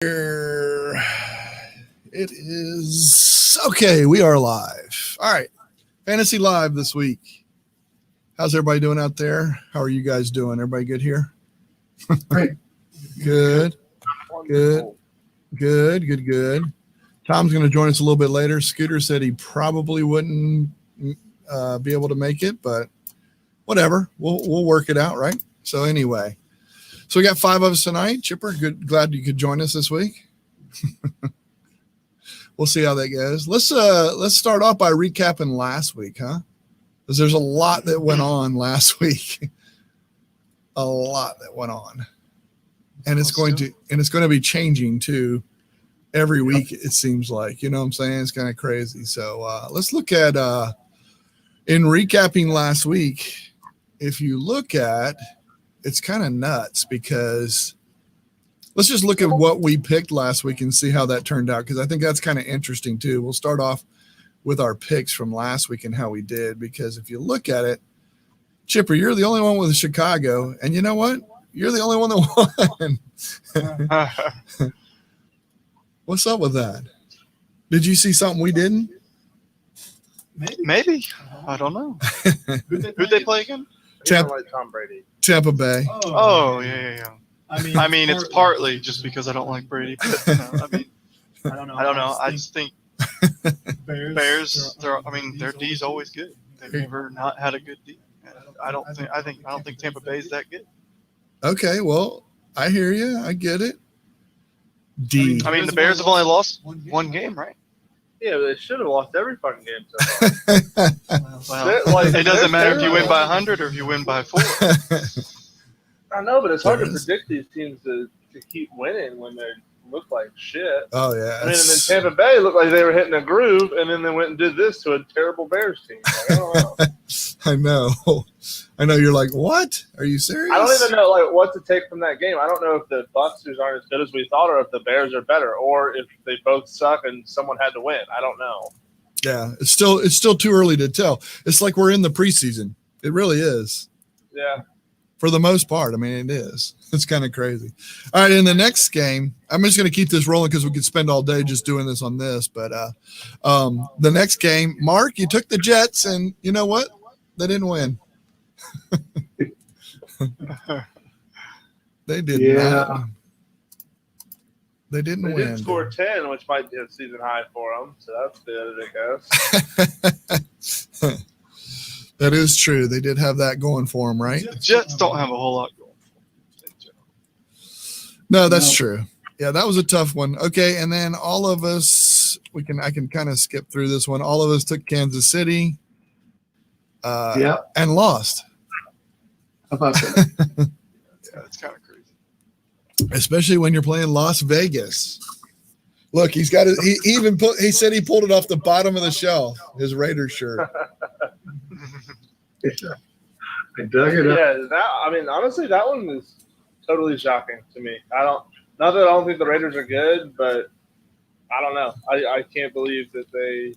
Here it is. Okay, we are live. All right, Fantasy Live this week. How's everybody doing out there? How are you guys doing? Everybody good here? Great. Good. Tom's going to join us a little bit later. Scooter said he probably wouldn't be able to make it, but whatever. We'll work it out, right? So anyway. So we got 5 of us tonight. Chipper, glad you could join us this week. We'll see how that goes. Let's start off by recapping last week, huh? Because there's a lot that went on last week. A lot that went on. And it's going to be changing too every week, it seems like. You know what I'm saying? It's kind of crazy. So let's look at in recapping last week, if you look at it's kind of nuts because let's just look at what we picked last week and see how that turned out, because I think that's kind of interesting too. We'll start off with our picks from last week and how we did, because if you look at it, Chipper, you're the only one with Chicago, and you know what? You're the only one that won. What's up with that? Did you see something we didn't? Maybe. I don't know. Who'd they play again? Like Tom Brady. Tampa Bay. Oh, yeah. I mean, it's partly just because I don't like Brady. But, I don't know. I just think Bears. Their D's always good. They've never not had a good D. I don't think Tampa Bay's that good. Okay, well, I hear you. I get it. D. I mean, the Bears have only lost one game, right? Yeah, they should have lost every fucking game so far. Well, it doesn't matter if you win by 100 or if you win by 4. I know, but it's hard to predict these teams to keep winning when they look like shit. Oh, yeah. I mean, and then Tampa Bay looked like they were hitting a groove, and then they went and did this to a terrible Bears team. Like, I don't know. I know. You're like, what? Are you serious? I don't even know what to take from that game. I don't know if the Bucs aren't as good as we thought, or if the Bears are better, or if they both suck and someone had to win. I don't know. Yeah, it's still too early to tell. It's like we're in the preseason. It really is. Yeah. For the most part, I mean, it is. It's kind of crazy. All right, in the next game, I'm just going to keep this rolling because we could spend all day just doing this on this. But the next game, Mark, you took the Jets, and you know what? They didn't win. They did not. They didn't win. They did score 10, which might be a season high for them. So that's good, I guess. That is true. They did have that going for them, right? The Jets don't have a whole lot going for them. No, that's true. Yeah, that was a tough one. Okay, and then all of us, I can kind of skip through this one. All of us took Kansas City and lost. How about that? Yeah, it's kind of crazy. Especially when you're playing Las Vegas. Look, he's got it. He said he pulled it off the bottom of the shelf, his Raiders shirt. I dug it up. Yeah, honestly, that one is totally shocking to me. Not that I don't think the Raiders are good, but I don't know. I can't believe that they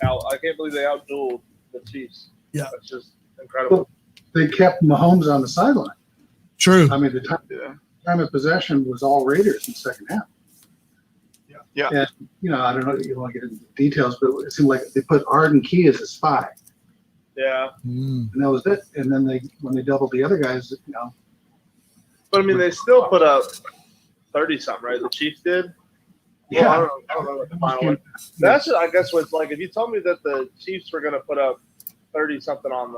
outdueled the Chiefs. Yeah, that's just incredible. Well, they kept Mahomes on the sideline. True. I mean, the time of possession was all Raiders in the second half. Yeah. And, I don't know if you want to get into the details, but it seemed like they put Arden Key as a spy. Yeah. And that was it. And then when they doubled the other guys, But, I mean, they still put up 30-something, right? The Chiefs did? Yeah. Well, I don't know what the final one. That's, I guess, what's like, if you told me that the Chiefs were going to put up 30-something on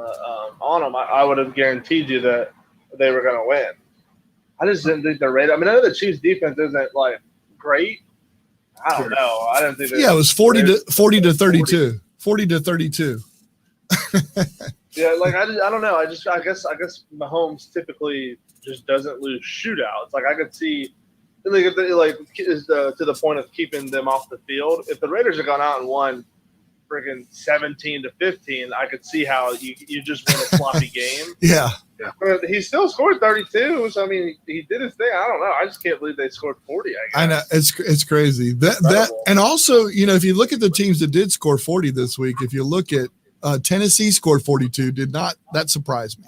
them, I would have guaranteed you that they were going to win. I just didn't think they're ready. I mean, I know the Chiefs' defense isn't, great. I don't know. I didn't think it was 40 to 32. 40 to 32. Yeah, I don't know. I guess Mahomes typically just doesn't lose shootouts. I could see, to the point of keeping them off the field. If the Raiders had gone out and won freaking 17-15, I could see how you just win a sloppy game. Yeah. But he still scored 32, so I mean he did his thing. I don't know. I just can't believe they scored 40. I know it's crazy. That and also if you look at the teams that did score 40 this week, if you look at Tennessee scored 42, that surprised me.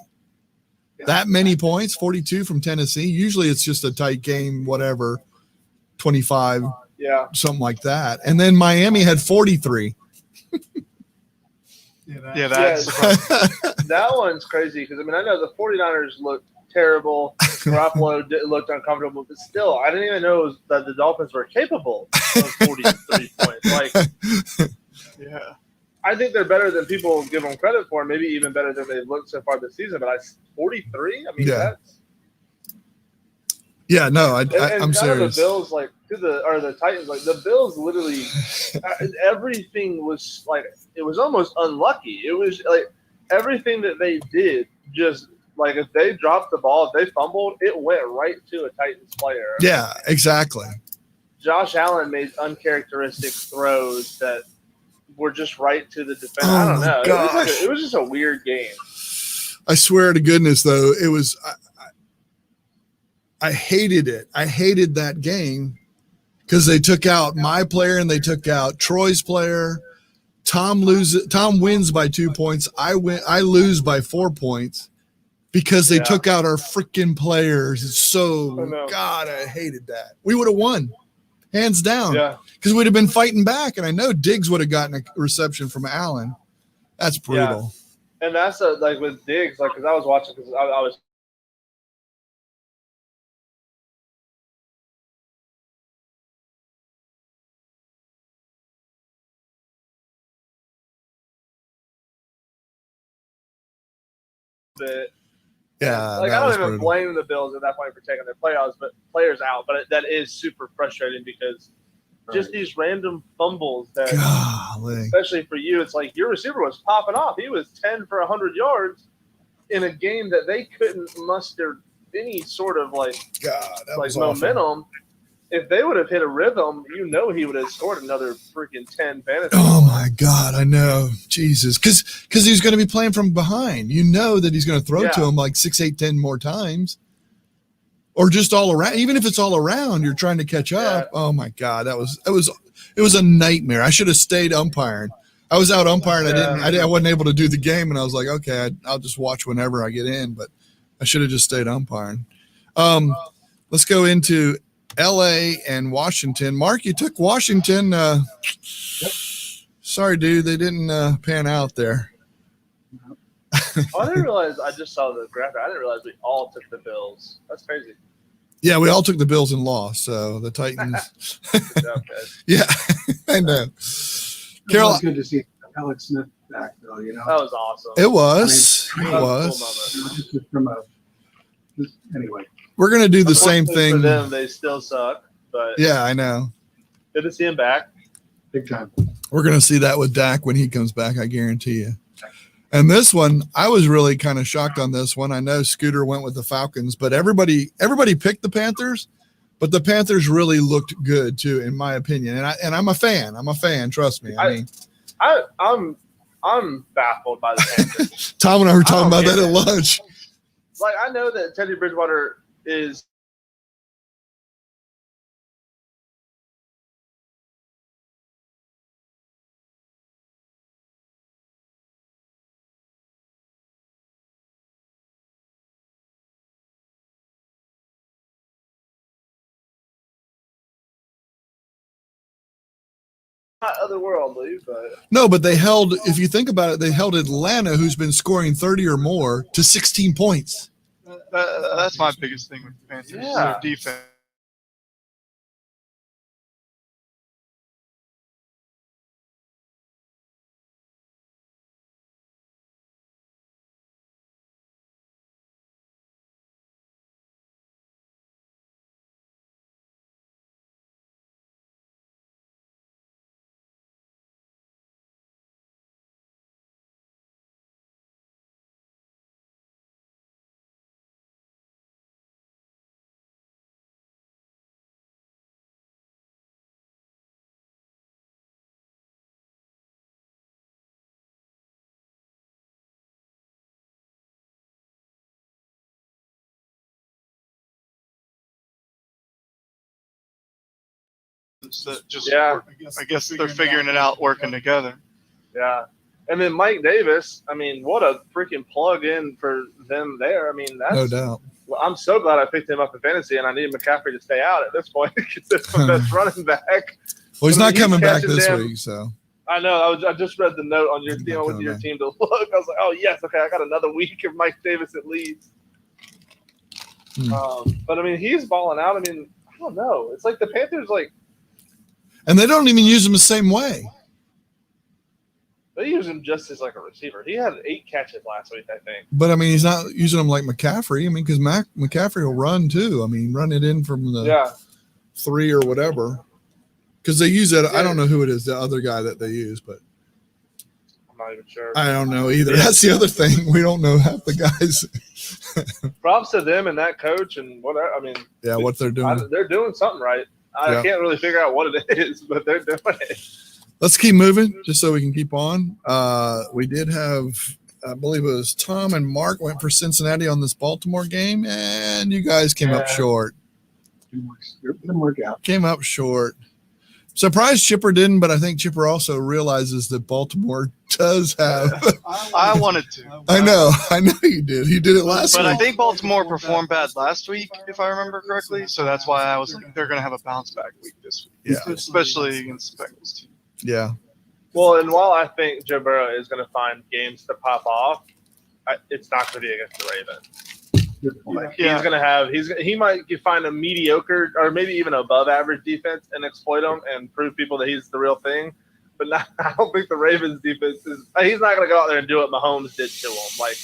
That many points, 42 from Tennessee. Usually it's just a tight game, whatever. 25, Yeah. something like that. And then Miami had 43. Yeah, that's That one's crazy because, I mean, I know the 49ers looked terrible. Garoppolo looked uncomfortable, but still, I didn't even know that the Dolphins were capable of 43 points. Like, yeah. I think they're better than people give them credit for, maybe even better than they've looked so far this season. But 43? I mean, Yeah. that's. Yeah, no, I'm kind serious. Of the Bills, like the Titans, like the Bills, literally everything was like it was almost unlucky. It was like everything that they did, just like if they dropped the ball, if they fumbled, it went right to a Titans player. Yeah, exactly. Josh Allen made uncharacteristic throws that were just right to the defense. Oh, I don't know. gosh. It was just a weird game. I swear to goodness, though, it was. I hated it. I hated that game because they took out my player and they took out Troy's player. Tom wins by 2 points. I lose by 4 points because they took out our freaking players. It's so God, I hated that. We would have won, hands down. Yeah. Because we'd have been fighting back, and I know Diggs would have gotten a reception from Allen. That's brutal. Yeah. And that's like with Diggs, like because I was watching because I was. Yeah, like I don't even blame the Bills at that point for taking their players out, but that is super frustrating because just these random fumbles that, especially for you, it's like your receiver was popping off. He was 10 for 100 yards in a game that they couldn't muster any sort of like momentum. Awful. If they would have hit a rhythm, he would have scored another freaking 10 fantasy. Oh my God, I know. Jesus. Because he's going to be playing from behind. You know that he's going to throw to him like 6, 8, 10 more times. Or just all around. Even if it's all around, you're trying to catch up. Yeah. Oh my God, it was a nightmare. I should have stayed umpiring. I was out umpiring. I wasn't able to do the game, and I was like, okay, I'll just watch whenever I get in. But I should have just stayed umpiring. Let's go into LA and Washington. Mark, you took Washington. Sorry, dude, they didn't pan out there. I didn't realize. I just saw the graphic. I didn't realize we all took the Bills. That's crazy. Yeah, we all took the Bills and lost. So the Titans. Good job, guys. Yeah, I know. Carol, it's good to see Alex Smith back, though. That was awesome. It was. It was. Anyway. We're going to do the same thing. For them, they still suck. But yeah, I know. Good to see him back. Big time. We're going to see that with Dak when he comes back, I guarantee you. And this one, I was really kind of shocked on this one. I know Scooter went with the Falcons, but everybody picked the Panthers, but the Panthers really looked good too, in my opinion. And I'm a fan. Trust me. I'm baffled by the Panthers. Tom and I were talking about that at lunch. Like, I know that Teddy Bridgewater is not otherworldly, but no, but they held, if you think about it, they held Atlanta, who's been scoring 30 or more, to 16 points. That's my biggest thing with the Panthers. Their defense. I guess they're figuring it out, working together. Yeah. And then Mike Davis, I mean, what a freaking plug in for them there. I mean, that's no doubt. Well, I'm so glad I picked him up in fantasy, and I need McCaffrey to stay out at this point because it's my best running back. Well, he's not coming back catching this them. week, so. I know. I just read the note on your He's team not with coming your back. team to look. I was like, oh yes, okay, I got another week of Mike Davis at least. But I mean, he's balling out. I mean, I don't know. It's like the Panthers, like And they don't even use him the same way. they use him just as like a receiver. He had 8 catches last week, I think. But, I mean, he's not using him like McCaffrey. I mean, because McCaffrey will run too. I mean, run it in from the Yeah. 3 or whatever. Because they use that. I don't know who it is, the other guy that they use, but I'm not even sure. I don't know either. That's the other thing. We don't know half the guys. Props to them and that coach and whatever. I mean, Yeah, what they're doing. they're doing something right. I Yeah. can't really figure out what it is, but they're doing it. Let's keep moving just so we can keep on. We did have, I believe it was Tom and Mark went for Cincinnati on this Baltimore game, and you guys came up Yeah. short. Didn't work out. Came up short. Surprised Chipper didn't, but I think Chipper also realizes that Baltimore does have. I wanted to. I know you did. He did it last But week. I think Baltimore performed bad last week, if I remember correctly. So that's why I was like, they're going to have a bounce back week this week. Yeah. Especially against the Bengals team. Yeah. Well, and while I think Joe Burrow is going to find games to pop off, it's not going to be against the Ravens. Good point. Yeah. He's going to have he might find a mediocre or maybe even above average defense and exploit them and prove people that he's the real thing. But I don't think the Ravens defense is. He's not going to go out there and do what Mahomes did to him. Like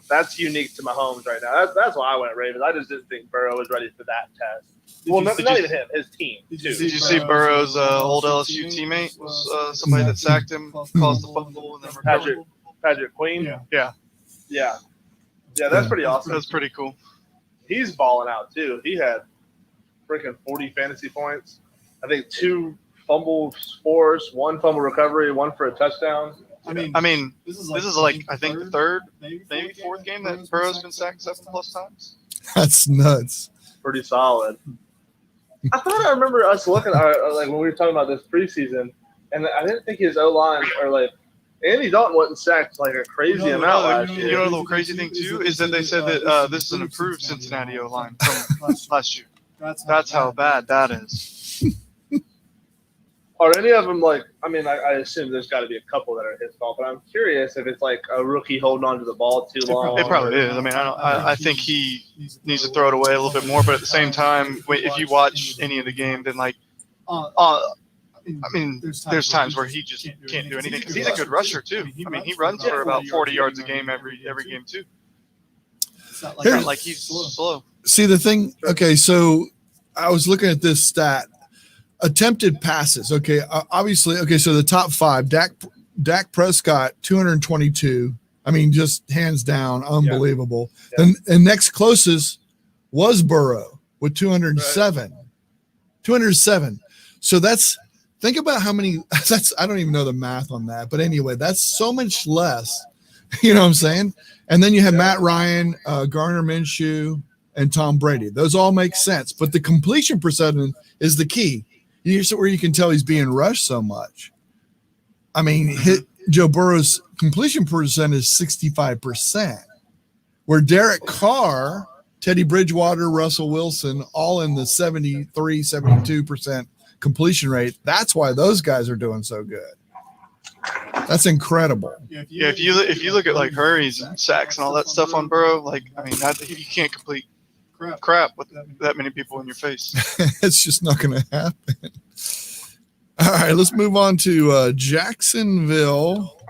that's unique to Mahomes right now. That's why I went Ravens. I just didn't think Burrow was ready for that test. Not even him, his team too. Did you see Burrow's old LSU teammate was somebody that sacked him, caused the fumble, and then recovered? Patrick Queen. Yeah. That's pretty awesome. That's pretty cool. He's balling out too. He had freaking 40 fantasy points. I think 2 fumble force, 1 fumble recovery, 1 for a touchdown. I mean, this is like I think the third, maybe fourth game that Burrow's been sacked 7+ times. That's nuts. Pretty solid. I thought I remember us looking at like when we were talking about this preseason, and I didn't think his O-line or like Andy Dalton wasn't sacked like a crazy amount last year. You know, the little crazy thing too is that they said that this is an improved Cincinnati O-line from last year. That's how bad that is. Are any of them like? I mean, I assume there's got to be a couple that are his fault, but I'm curious if it's like a rookie holding on to the ball too long. It probably is. I mean, I think he needs to throw it away a little bit more, but at the same time, if you watch any of the game, then like, I mean, there's times where he just can't do anything because he's a good rusher too. I mean, he runs for about 40 yards a game every game too. It's not like he's slow. See the thing. Okay, so I was looking at this stat. Attempted passes. Okay, obviously. Okay, so the top 5: Dak Prescott 222. I mean, just hands down, unbelievable. Yeah. And next closest was Burrow with 207. Right. 207. So think about how many. I don't even know the math on that, but anyway, that's so much less. You know what I'm saying? And then you have Matt Ryan, Gardner Minshew, and Tom Brady. Those all make sense, but the completion percentage is the key. Here's where you can tell he's being rushed so much. I mean, Joe Burrow's completion percent is 65%, where Derek Carr, Teddy Bridgewater, Russell Wilson, all in the 73, 72% completion rate. That's why those guys are doing so good. That's incredible. Yeah, if you look at like hurries and sacks and all that stuff on Burrow, like I mean, you can't complete crap with that many people in your face. It's just not going to happen. All right, let's move on to Jacksonville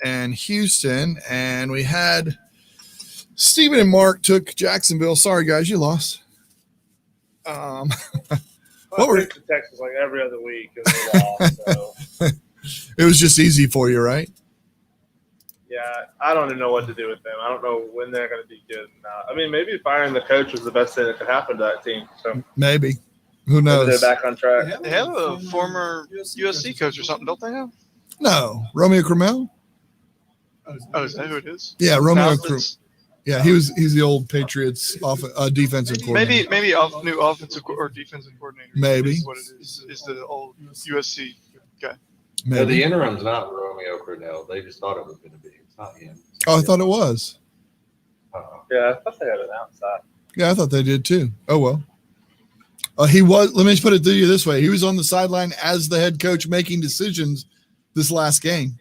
and Houston. And we had Stephen and Mark took Jacksonville. Sorry, guys, you lost. What were Texas like every other week and they lost, so. It was just easy for you, right? Yeah, I don't even know what to do with them. I don't know when they're going to be good. I mean, maybe firing the coach was the best thing that could happen to that team. So maybe. Who knows? Maybe they're back on track. They have a former USC coach or something, don't they have? No. Romeo Crennel? Oh, is that who it is? Yeah, Romeo Crennel. Yeah, he's the old Patriots defensive coordinator. Maybe new offensive or defensive coordinator. Maybe. Is what it is the old USC guy. No, the interim's not Romeo Crennel. They just thought it was going to be. It's not him. Oh, I thought it was. Yeah, I thought they had announced that. Yeah, I thought they did too. Oh well. He was. Let me just put it to you this way: he was on the sideline as the head coach making decisions this last game.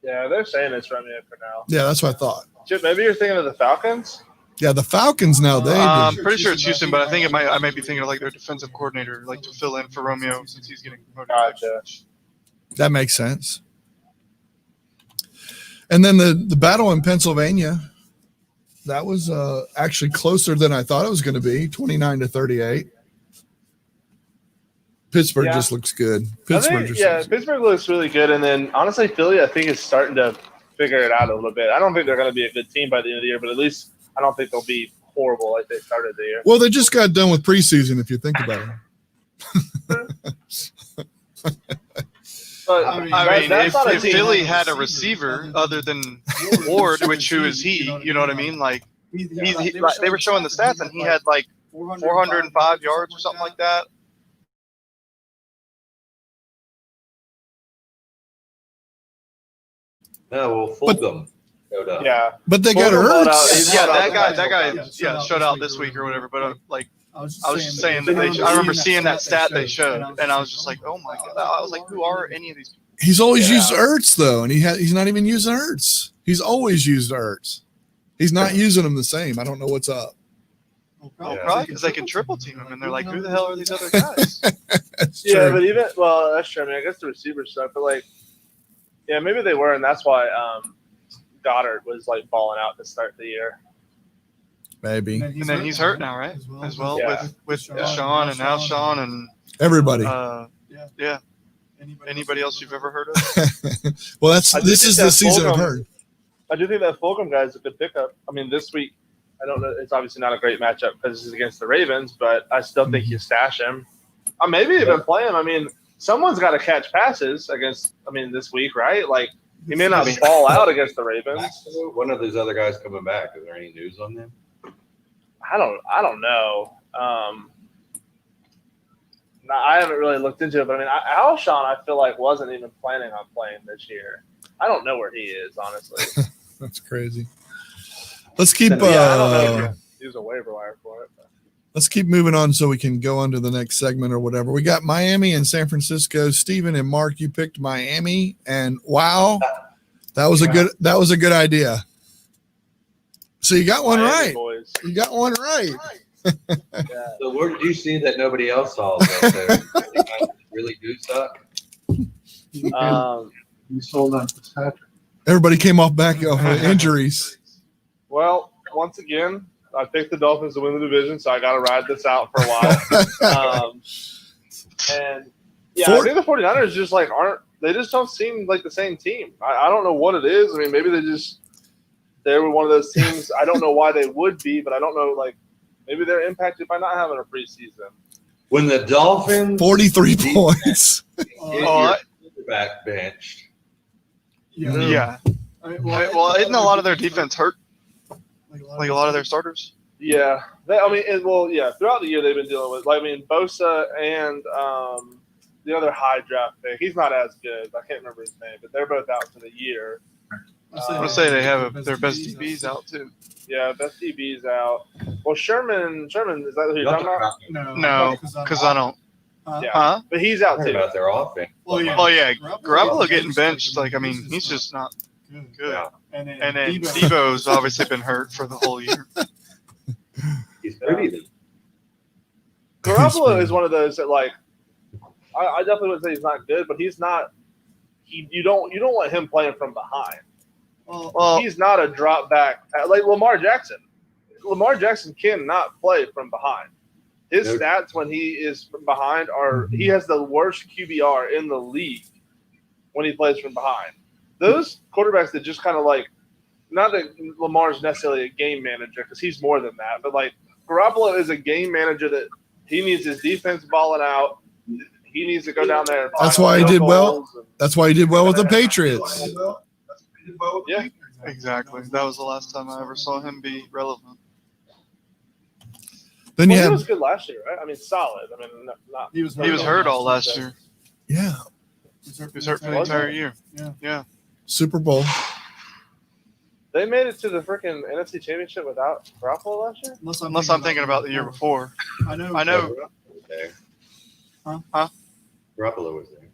Yeah, they're saying it's Romeo Cornell. Yeah, that's what I thought. Chip, maybe you're thinking of the Falcons. Yeah, the Falcons now I'm pretty sure it's Houston, but I think I might be thinking of like their defensive coordinator, like to fill in for Romeo since he's getting promoted. Gotcha. that makes sense. And then the battle in Pennsylvania, that was actually closer than I thought it was going to be, 29-38. Pittsburgh Yeah. just looks good. Pittsburgh looks really good. And then, honestly, Philly, I think, is starting to figure it out a little bit. I don't think they're going to be a good team by the end of the year, but at least I don't think they'll be horrible like they started the year. Well, they just got done with preseason, if you think about it. But, I mean, that's not a if team. Philly had a receiver other than Ward, which who is he? You know what I mean? Like they were showing the stats, and he had like 405 yards or something like that. No, well, Fulgham showed up. Yeah. But they got Fulgham balled out. hurt. He's Yeah, balled that out. guy, showed out this week or whatever. But like, I was just saying that I remember seeing that stat they showed, and I was just like, oh my god! I was like, who are any of these people? He's always Yeah. used Ertz, though, and he's not even using Ertz. He's always used Ertz. He's not using them the same. I don't know what's up. Probably because they can triple team him, and they're like, who the hell are these other guys? That's Yeah, true. but that's true. I mean, I guess the receiver stuff, but like, yeah, maybe they were, and that's why Goddard was like balling out to start the year. Maybe. And then he's hurt now, right? As well Yeah. with Deshaun and Alshon and Everybody. yeah. Anybody else you've ever heard of? Well, I do this think is the that season of Fulgham- herd. I do think that Fulgham guy is a good pickup. I mean, this week, I don't know. It's obviously not a great matchup because it's against the Ravens, but I still think you stash him. Maybe even play him. I mean, someone's got to catch passes this week, right? Like, he may not fall out against the Ravens. When are those other guys coming back? Is there any news on them? I don't know. I haven't really looked into it, but I mean, Alshon, I feel like wasn't even planning on playing this year. I don't know where he is, honestly. That's crazy. Let's keep I don't know if he was a waiver wire for it. But. let's keep moving on so we can go on to the next segment or whatever. We got Miami and San Francisco. Steven and Mark, you picked Miami, and wow, that was a good idea. So you got one Miami right. boys. You got one right. Yeah. So where did you see that nobody else saw? That they really do suck. You sold on Fitzpatrick. Everybody came off back of injuries. Well, once again, I picked the Dolphins to win the division, so I got to ride this out for a while. And yeah, I think the 49ers just they just don't seem like the same team. I don't know what it is. I mean, maybe they were one of those teams. I don't know why they would be, but I don't know, maybe they're impacted by not having a preseason. When the Dolphins 43 points. get your quarterback benched, Yeah. Well, isn't a lot of their defense hurt? Like a lot of their starters? Yeah. Throughout the year they've been dealing with, Bosa and the other high draft pick. He's not as good. I can't remember his name, but they're both out for the year. I would say they have their best DBs out too. Yeah, best DB's out. Well, Sherman, is that who you're talking about? No, because I don't. Yeah. Huh? But he's out Talking too. about their offense. Oh yeah, Garoppolo getting benched. He's just not good. Yeah. And then Debo's obviously been hurt for the whole year. He's pretty good. Garoppolo is one of those that I definitely wouldn't say he's not good, but he's not. You don't want him playing from behind. Well, He's not a drop back like Lamar Jackson. Lamar Jackson cannot play from behind. His Nope. stats when he is from behind he has the worst QBR in the league when he plays from behind. Those quarterbacks that just kind of not that Lamar's necessarily a game manager because he's more than that, but Garoppolo is a game manager that he needs his defense balling out. He needs to go down there. And That's find why he field did well. goals and- That's why he did well with the Patriots. Yeah. exactly. That was the last time I ever saw him be relevant. Then you Well, he have was good last year, right? I mean, solid. I mean, not. He was hurt all last year. yeah, He was hurt for the entire year. Super Bowl. They made it to the freaking NFC Championship without Garoppolo last year. Unless I'm thinking about the year before. I know. Garoppolo was there. Huh? Garoppolo was there.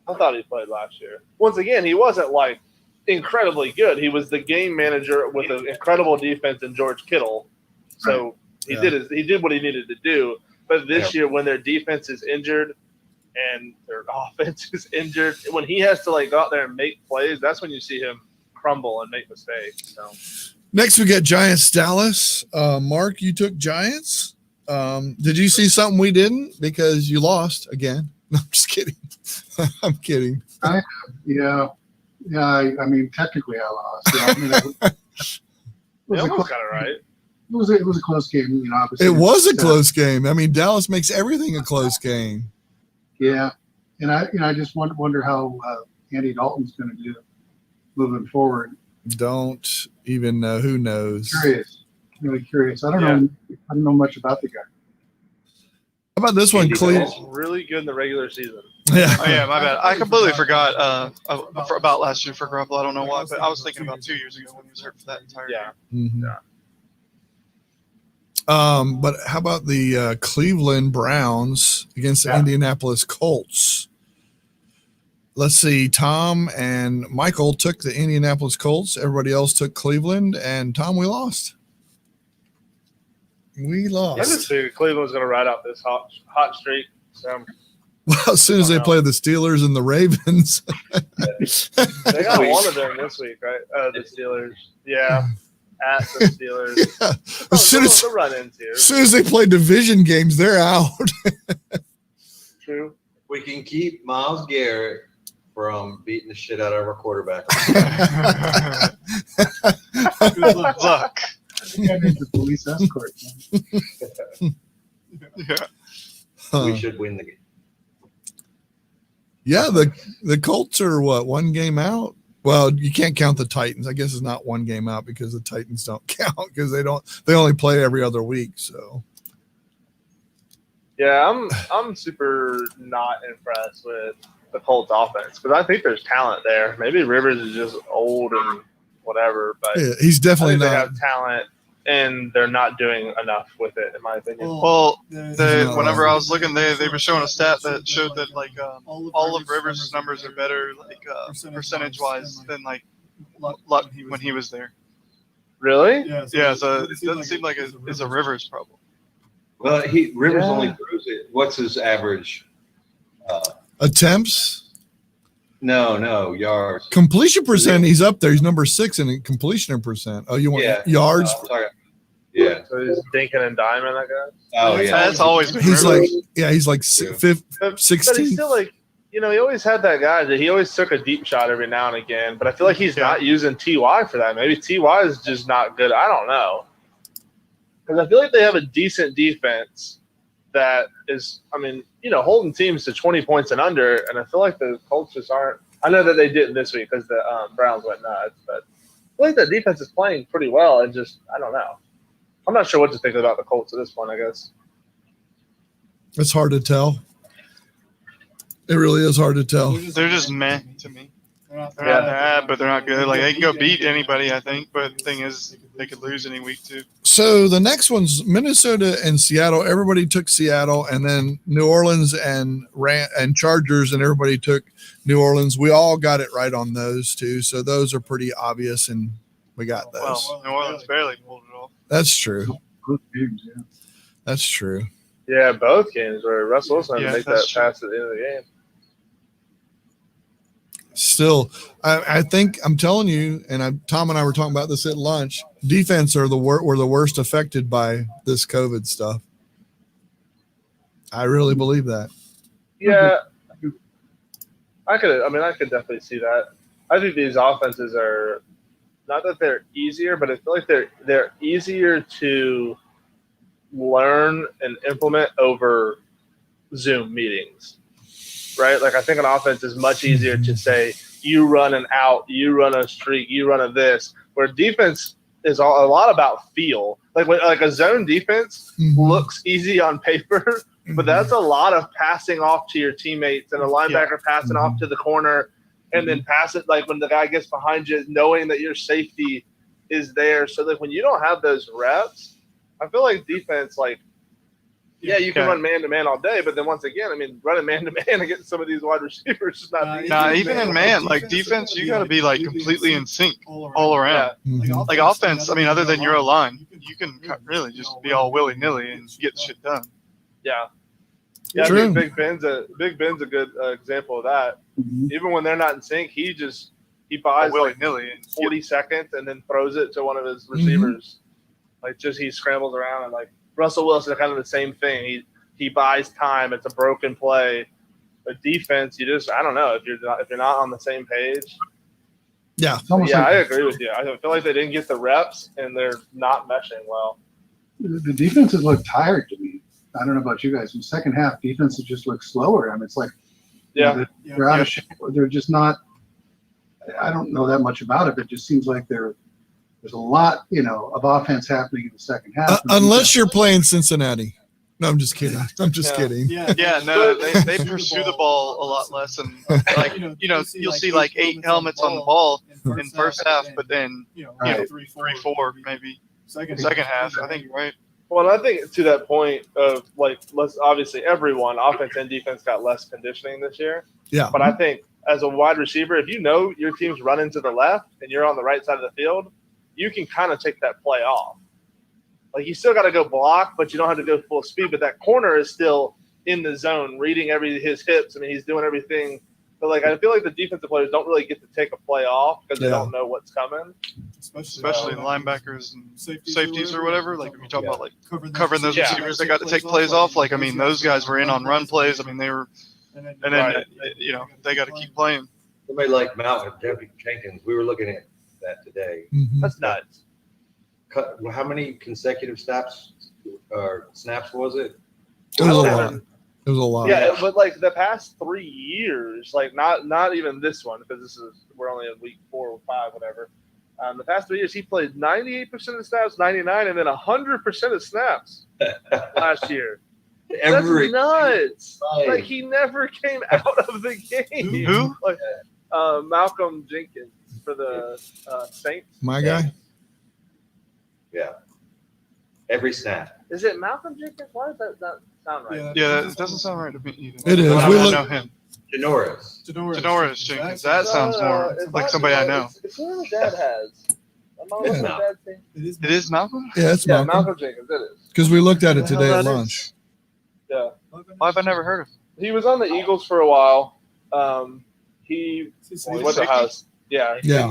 I thought he played last year. Once again, he wasn't like incredibly good. He was the game manager with an incredible defense in George Kittle. So he did what he needed to do. But this year, when their defense is injured and their offense is injured, when he has to like go out there and make plays, that's when you see him crumble and make mistakes. So Next, we got Giants Dallas. Mark, you took Giants. Did you see something we didn't? Because you lost again. No, I'm just kidding. I'm kidding. Yeah. I mean, technically, I lost. I mean, it they almost got it right. It was a close game. Obviously, It was a close game. I mean, Dallas makes everything a close game. Yeah, and I just wonder how Andy Dalton's going to do moving forward. Don't even know. Who knows? Really curious. I don't know much about the guy. How about this one, Andy Cleve? Dalton. Really good in the regular season. Yeah. Oh yeah, my bad. I completely forgot about last year for Garoppolo. I don't know why, but I was thinking about 2 years ago when he was hurt for that entire year. Mhm. Yeah. But how about the Cleveland Browns against the Indianapolis Colts? Let's see. Tom and Michael took the Indianapolis Colts. Everybody else took Cleveland. And Tom, we lost. We I just lost. figured Cleveland was going to ride out this hot streak. So Well, as soon as they play the Steelers and the Ravens. they got one of them this week, right? The Steelers. Yeah. At the Steelers. Yeah. They'll run into. As soon as they play division games, they're out. True. We can keep Myles Garrett from beating the shit out of our quarterback. Good luck. I need the police escort. Yeah. We should win the game. Yeah, the Colts are what, one game out? Well, you can't count the Titans. I guess it's not one game out because the Titans don't count because they only play every other week. So Yeah, I'm super not impressed with the Colts offense because I think there's talent there. Maybe Rivers is just old and whatever, but yeah, he's I definitely think they not. have talent and they're not doing enough with it, in my opinion. Well, whenever I was looking, they were showing a stat that showed that like all of Rivers' numbers are better, like percentage wise, than like Luck when he was there. Really? Yeah, so it doesn't seem like it's a Rivers problem. Well, Rivers Yeah. only throws it. What's his average? Attempts, No, yards. completion percent. He's up there. He's number 6 in completion percent. Oh, you want Yeah. yards? Sorry. Yeah. So he's dinking and diming, that guy. Oh, yeah. That's always been He's Rivers. like, he's like Yeah. But 16. he's still like, he always had that guy that he always took a deep shot every now and again. But I feel like he's not using TY for that. Maybe TY is just not good. I don't know. Because I feel like they have a decent defense that is, holding teams to 20 points and under. And I feel like the Colts just aren't. I know that they didn't this week because the Browns went nuts. But I feel like the defense is playing pretty well. And just, I don't know. I'm not sure what to think about the Colts at this point, I guess. It's hard to tell. It really is hard to tell. They're just meh to me. They're not bad, but they're not good. Like they can go beat anybody, I think. But the thing is, they could lose any week too. So the next one's Minnesota and Seattle. Everybody took Seattle, and then New Orleans and Chargers, and everybody took New Orleans. We all got it right on those two, so those are pretty obvious, and we got those. Well, New Orleans barely pulled it off. That's true. Good games, yeah. That's true. Yeah, both games where Russell Wilson had to make that that's true. pass at the end of the game. Still, I think I'm telling you, and Tom and I were talking about this at lunch. Defense were the worst affected by this COVID stuff. I really believe that. Yeah, I could definitely see that. I think these offenses are not that they're easier, but I feel like they're easier to learn and implement over Zoom meetings, right? Like I think an offense is much easier to say you run an out, you run a streak, you run a this. Where defense is a lot about feel. Like a zone defense looks easy on paper, but that's a lot of passing off to your teammates and a linebacker passing off to the corner and then pass it like when the guy gets behind you, knowing that your safety is there. So that when you don't have those reps, I feel like defense, like, yeah, you can run man-to-man all day, but then once again, I mean, running man-to-man against some of these wide receivers is not easy. Nah, even in man, like defense, you got to be like completely in sync all around. Mhm. Like offense, I mean, other than your line, you can really just be all willy-nilly and get shit done. Yeah. Yeah, I True. think Big Ben's a good example of that. Mhm. Even when they're not in sync, he buys like Willy-nilly. And 40 seconds and then throws it to one of his receivers. Like he scrambles around, and like Russell Wilson, kind of the same thing. He buys time. It's a broken play. But defense, I don't know if you're not on the same page. Yeah. It's almost Yeah, I like agree with you. I feel like they didn't get the reps and they're not meshing well. the defenses look tired to me. I don't know about you guys. In the second half, defenses just look slower. I mean, it's like Yeah. they're out of shape. They're just not. I don't know that much about it, but it just seems like there's a lot, of offense happening in the second half. Unless you're playing Cincinnati. No, I'm just kidding. I'm just Yeah. kidding. Yeah, no, they pursue the ball a lot less, and like you'll see like 8 helmets on the ball in first half, but then Right. 3-4 maybe second half. I think you're right. Well, I think to that point of like, obviously everyone, offense and defense, got less conditioning this year. Yeah. But I think as a wide receiver, if you know your team's running to the left and you're on the right side of the field, you can kind of take that play off. Like you still got to go block, but you don't have to go full speed. But that corner is still in the zone, reading his hips. I mean, he's doing everything. But like I feel like the defensive players don't really get to take a play off because they don't know what's coming. Especially linebackers and safeties or whatever. Like when you talk about like covering those Yeah. receivers that got to take plays off. Like I mean, those guys were in on run plays. I mean, they were, and then Right. they got to keep playing. Somebody like Malcolm Jenkins, we were looking at that today. Mhm. That's nuts. How many consecutive snaps was it? It was a lot. It was a lot. Yeah, but like the past 3 years, like not even this one because we're only in week 4 or 5, whatever. The past 3 years, he played 98% of snaps, 99, and then 100% of snaps last year. Every That's nuts. time. Like he never came out of the game. Who? Like, Malcolm Jenkins for the Saints. My guy? Yeah. Every snap. Is it Malcolm Jenkins? Why does that not sound right? Yeah, it doesn't sound right to me either. It is. I We don't look- know him. Janoris. Janoris Jenkins. That sounds more it's like not- somebody I know. It's whoever Dad has. Am I looking Yeah. at Dad's team? It is Malcolm? Yeah, it's Yeah, Malcolm. Malcolm Jenkins. It is. Because we looked at it Who the today hell at that is? lunch. Yeah. Why have I never heard of him? He was on the Eagles for a while. He went to house. Yeah. Yeah.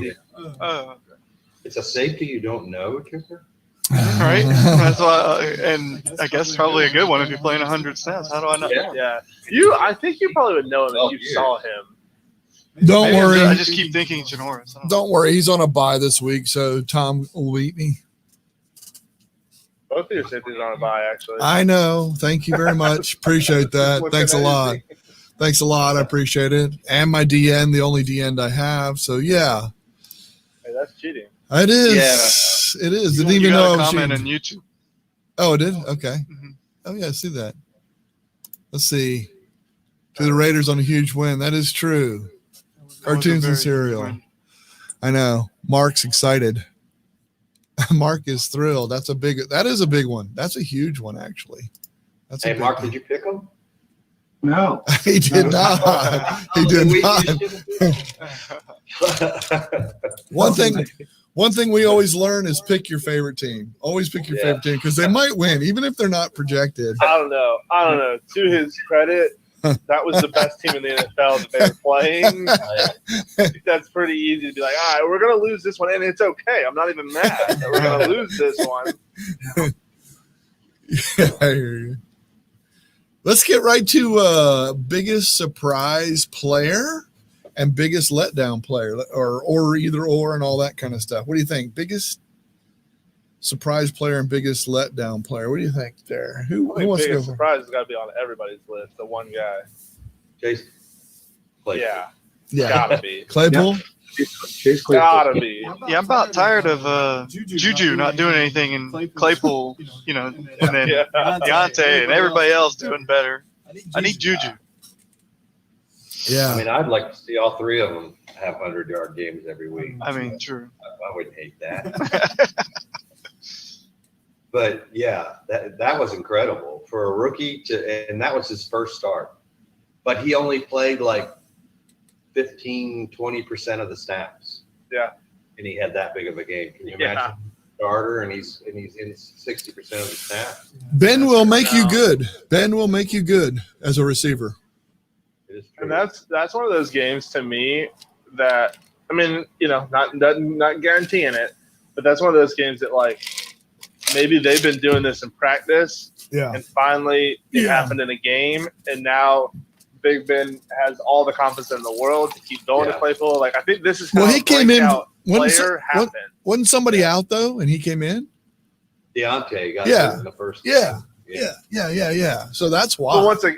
It's a safety you don't know, Chipper? Right? That's why, and I guess probably a good one if you're playing 100 snaps. How do I know? Yeah. Yeah. I think you probably would know him Oh, if you yeah. saw him. Don't Maybe worry. I just keep thinking Janoris. I don't know. Don't worry. He's on a bye this week, so Tom will beat me. Both of your safeties are on a bye, actually. I know. Thank you very much. Appreciate that. What Thanks a can I lot. say? Thanks a lot. I appreciate it. And my DN, the only DN I have. So yeah, Hey, that's cheating. it is. It is. Didn't You even know I got a was comment shooting. on YouTube. Oh, it did? Okay. Mhm. Oh yeah, I see that. Let's see. To the Raiders on a huge win. That is true. Cartoons and cereal. I know. Mark's excited. Mark is thrilled. That is a big one. That's a huge one, actually. That's a Hey, big Mark, one. did you pick him? No. He did not. He did not. One thing we always learn is pick your favorite team. Always pick your favorite team because they might win, even if they're not projected. I don't know. To his credit, that was the best team in the NFL that they were playing. I think that's pretty easy to be like, all right, we're going to lose this one, and it's okay. I'm not even mad that we're going to lose this one. Yeah, I hear you. Let's get right to biggest surprise player and biggest letdown player, or either or and all that kind of stuff. What do you think? Biggest surprise player and biggest letdown player. What do you think there? Who I think wants to go biggest for? surprise has got to be on everybody's list. The one guy. Chase. Claypool. Yeah, Yeah, gotta be. Claypool. Chase Claypool. Gotta be. Yeah, I'm about tired of Juju not doing anything and Claypool, and then Yeah. Deontay and everybody else doing better. I need Juju. Yeah, I mean, I'd like to see all three of them have 100-yard games every week. I mean, true. I wouldn't hate that. But yeah, that was incredible for a rookie and that was his first start. But he only played like 15-20% of the snaps. Yeah. And he had that big of a game. Can you imagine? Starter and he's in 60% of the snaps. Ben will make you good. Ben will make you good as a receiver. It is true. And that's one of those games to me that, I mean, you know, not guaranteeing it, but that's one of those games that, like, maybe they've been doing this in practice, Yeah. and finally it happened in a game, and now Big Ben has all the confidence in the world to keep going to Claypool. Like, I think this is how Well, he came in. player happened. Wasn't somebody out though, and he came in? Deontay got Yeah. hit in the first. Yeah. game. Yeah. So that's why.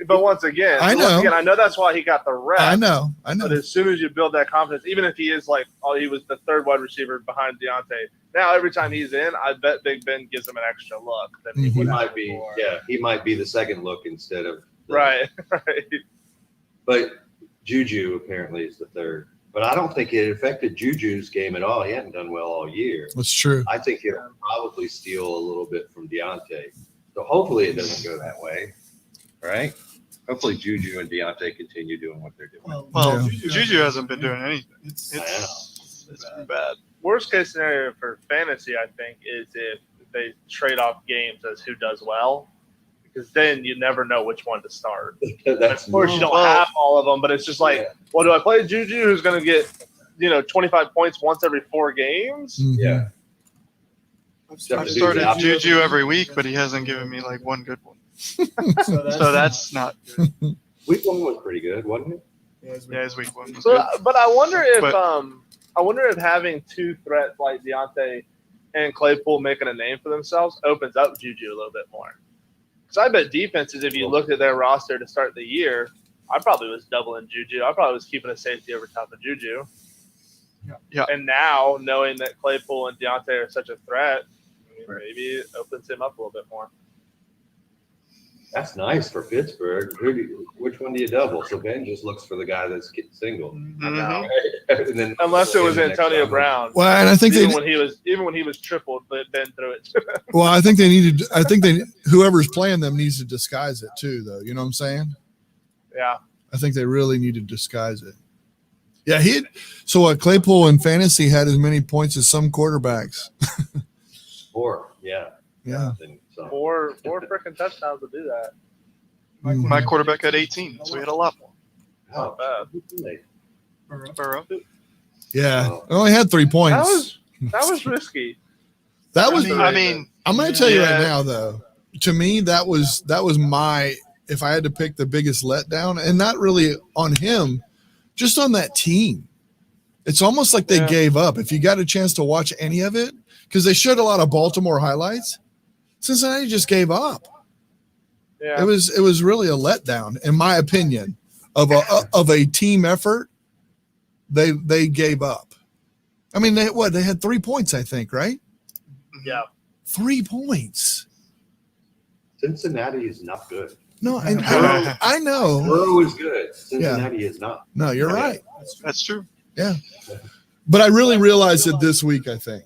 But once again, I know. I know that's why he got the rep. I know. But as soon as you build that confidence, even if he is like, oh, he was the third wide receiver behind Deontay. Now every time he's in, I bet Big Ben gives him an extra look. Than Mhm. He would have might be. before. Yeah, he might be the second look instead of Right. But Juju apparently is the third. But I don't think it affected Juju's game at all. He hadn't done well all year. That's true. I think he'll probably steal a little bit from Deontay. So hopefully it doesn't go that way, right? Hopefully Juju and Deontay continue doing what they're doing. Well, Yeah. Juju hasn't been doing anything. It's I know. It's been bad. Worst case scenario for fantasy, I think, is if they trade off games as who does well, because then you never know which one to start. That's Of course, you don't Well- have all of them, but it's just like, Yeah. well, do I play Juju, who's going to get 25 points once every 4 games? Mhm. yeah. I've Juju started out. Juju every week, but he hasn't given me like one good one. so So that's not good. Week 1 was pretty good, wasn't it? Yeah, his week 1 was So, good. but I wonder if But- having two threats like Deontay and Claypool making a name for themselves opens up Juju a little bit more. Because I bet defenses, if you looked at their roster to start the year, I probably was doubling Juju. I probably was keeping a safety over top of Juju. Yeah. And now, knowing that Claypool and Deontay are such a threat, maybe it opens him up a little bit more. That's nice for Pittsburgh. Which one do you double? So Ben just looks for the guy that's getting single. Mhm. And then Unless it was the next Antonio time. Brown. Well, and I think Even they. when he was tripled, but Ben threw it. Well, I think they needed. I think they. Whoever's playing them needs to disguise it too, though. You know what I'm saying? Yeah. I think they really need to disguise it. Yeah, so what? Claypool in fantasy had as many points as some quarterbacks. 4, yeah. Yeah. And so, Four freaking touchdowns to do that. Mhm. My quarterback had 18, so he had a lot more. oh, bad. Burrow. Yeah. I only had 3 points. That was risky. That was. I mean, I'm going to tell you right Yeah. now, though. To me, that was my. If I had to pick the biggest letdown, and not really on him, just on that team. It's almost like they Yeah. gave up. If you got a chance to watch any of it, because they showed a lot of Baltimore highlights, Cincinnati just gave up. Yeah. It was really a letdown, in my opinion, of a team effort. They gave up. I mean, they had 3 points, I think, right? Yeah. 3 points. Cincinnati is not good. No, and I know. Burrow is good. Cincinnati is not. No, you're right. That's true. But I really realized it this week, I think.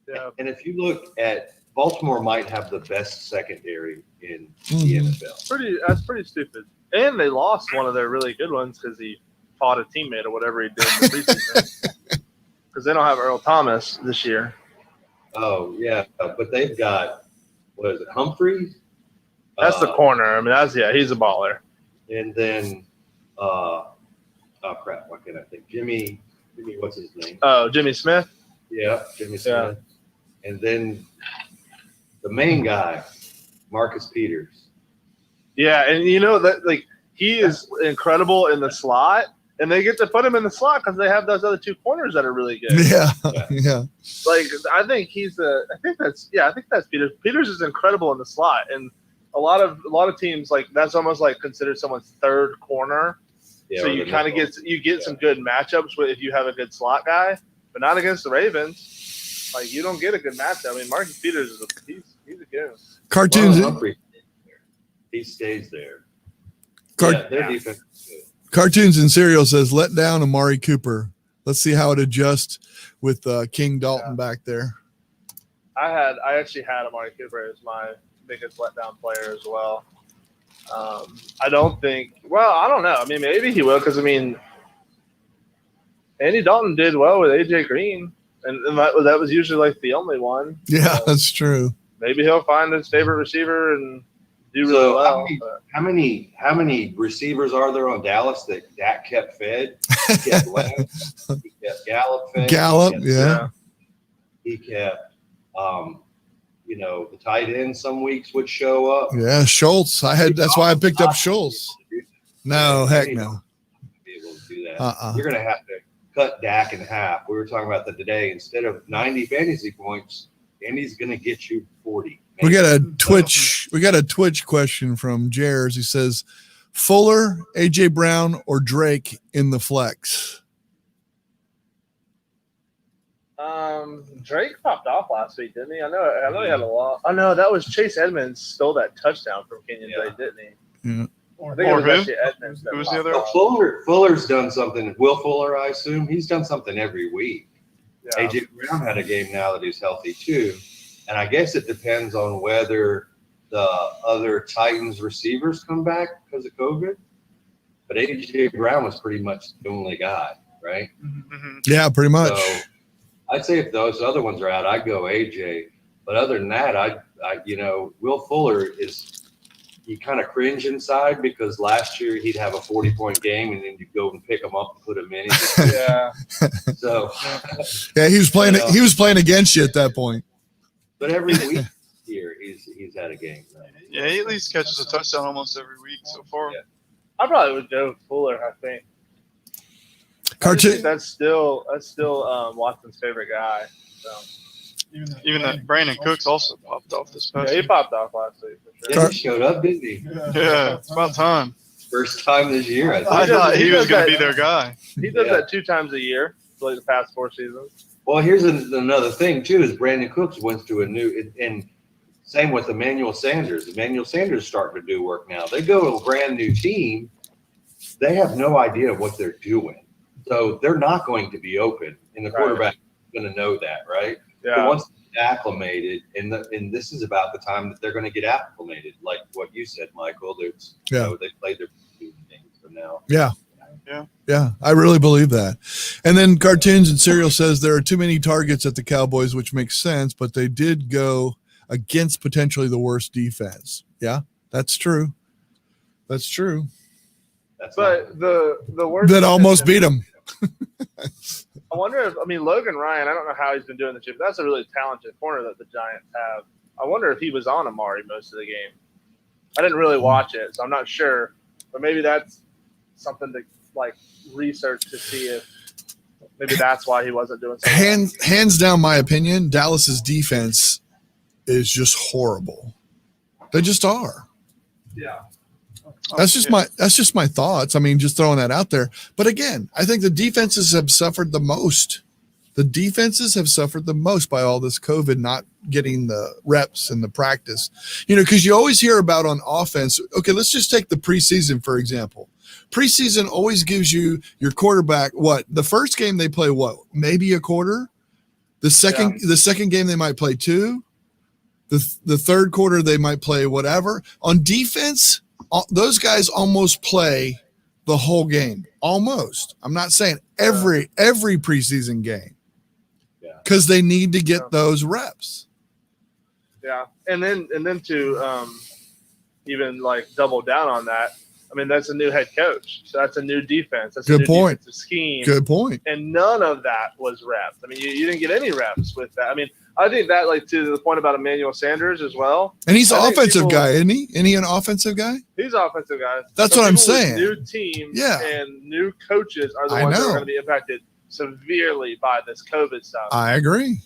Yeah. And if you look at Baltimore, might have the best secondary in the Mhm. NFL. That's pretty stupid. And they lost one of their really good ones because he fought a teammate or whatever he did in the preseason. Because they don't have Earl Thomas this year. Oh yeah, but they've got what is it, Humphreys? That's the corner. I mean, he's a baller. And then, oh crap, what can I think? Jimmy, what's his name? Oh, Jimmy Smith. Yeah, Jimmy Smith. Yeah. And then the main guy, Marcus Peters. Yeah, and you know that he is incredible in the slot, and they get to put him in the slot because they have those other 2 corners that are really good. Yeah. Like I think that's Peters. Peters is incredible in the slot, and a lot of teams that's almost like considered someone's third corner. Yeah, So you kind of get some good matchups with if you have a good slot guy, but not against the Ravens. Like you don't get a good matchup. I mean, Marcus Peters is he's a good. Cartoons. Humphrey, he stays there. Car- Yeah, their defense is good. Cartoons and Cereal says, let down Amari Cooper. Let's see how it adjusts with King Dalton back there. I actually had Amari Cooper as my biggest letdown player as well. I don't think. Well, I don't know. I mean, maybe he will because I mean, Andy Dalton did well with AJ Green, and that was usually like the only one. Yeah, So that's true. maybe he'll find his favorite receiver and do really So well. how many receivers are there on Dallas that Dak kept fed? He kept Lance, he kept Gallup fed. Gallup, he kept, yeah. He kept the tight end some weeks would show up. Yeah, Schultz. That's why I picked up Schultz. No, heck no. Be able to do that. You're going to have to cut Dak in half. We were talking about that today. Instead of 90 fantasy points, Andy's going to get you 40. We got a Twitch question from Jers. He says, Fuller, AJ Brown, or Drake in the flex? Drake popped off last week, didn't he? I know he had a lot. Oh no, that was Chase Edmonds stole that touchdown from Kenyon Drake, didn't he? Yeah. I think it was actually Edmonds. Who was the other? Fuller's done something. Will Fuller, I assume, he's done something every week. Yeah. AJ Brown had a game now that he's healthy too, and I guess it depends on whether the other Titans receivers come back because of COVID. But AJ Brown was pretty much the only guy, right? Mm-hmm. Yeah, pretty much. So I'd say if those other ones are out, I'd go AJ. But other than that, I Will Fuller you kind of cringe inside because last year he'd have a 40-point game and then you'd go and pick him up and put him in. Yeah. So yeah, he was playing. He was playing against you at that point. but every week here he's had a game. Right? Yeah, he at least catches a touchdown almost every week so far. Yeah. I probably would go with Fuller. I think. Cartoon. That's still Watson's favorite guy. So. Even that Brandon Cooks also popped off this past Yeah, he week. popped off last week for Yeah, sure. he showed up, didn't he? Yeah, it's about time. First time this year, I I think. thought he he was does going to that- be their guy. He does Yeah. that 2 times a year for like the past 4 seasons. Well, here's another thing too: is Brandon Cooks went to a new and same with Emmanuel Sanders. Emmanuel Sanders is starting to do work now. They go to a brand new team. They have no idea what they're doing, so they're not going to be open. And the Right. quarterback is going to know that, right? But Yeah. once they're acclimated, and this is about the time that they're going to get acclimated, like what you said, Michael. There's they played their games, so now. Yeah, I really believe that. And then Cartoons and Serial says there are too many targets at the Cowboys, which makes sense, but they did go against potentially the worst defense. Yeah, that's true. That's true. That's But the worst That almost beat them. I wonder if Logan Ryan. I don't know how he's been doing this year, but that's a really talented corner that the Giants have. I wonder if he was on Amari most of the game. I didn't really watch it, so I'm not sure. But maybe that's something to research to see if maybe that's why he wasn't doing so well. Hands down, my opinion, Dallas's defense is just horrible. They just are. Yeah. That's just my thoughts. I mean, just throwing that out there. But again, I think the defenses have suffered the most. The defenses have suffered the most by all this COVID not getting the reps and the practice. Because you always hear about on offense. Okay, let's just take the preseason, for example. Preseason always gives you your quarterback the first game they play maybe a quarter. The second game they might play 2. The third quarter they might play whatever. On defense, those guys almost play the whole game. Almost. I'm not saying every preseason game. Because they need to get those reps. Yeah, and then to even double down on that. That's a new head coach, so that's a new defense. That's Good a new point. defensive scheme. Good point. And none of that was reps. You didn't get any reps with that. I think that to the point about Emmanuel Sanders as well. And he's an I think offensive people- guy, isn't he? Isn't he an offensive guy? He's an offensive guy. That's So what I'm people with saying. New teams Yeah. and new coaches are the I ones that know. are going to be impacted severely by this COVID stuff. I agree.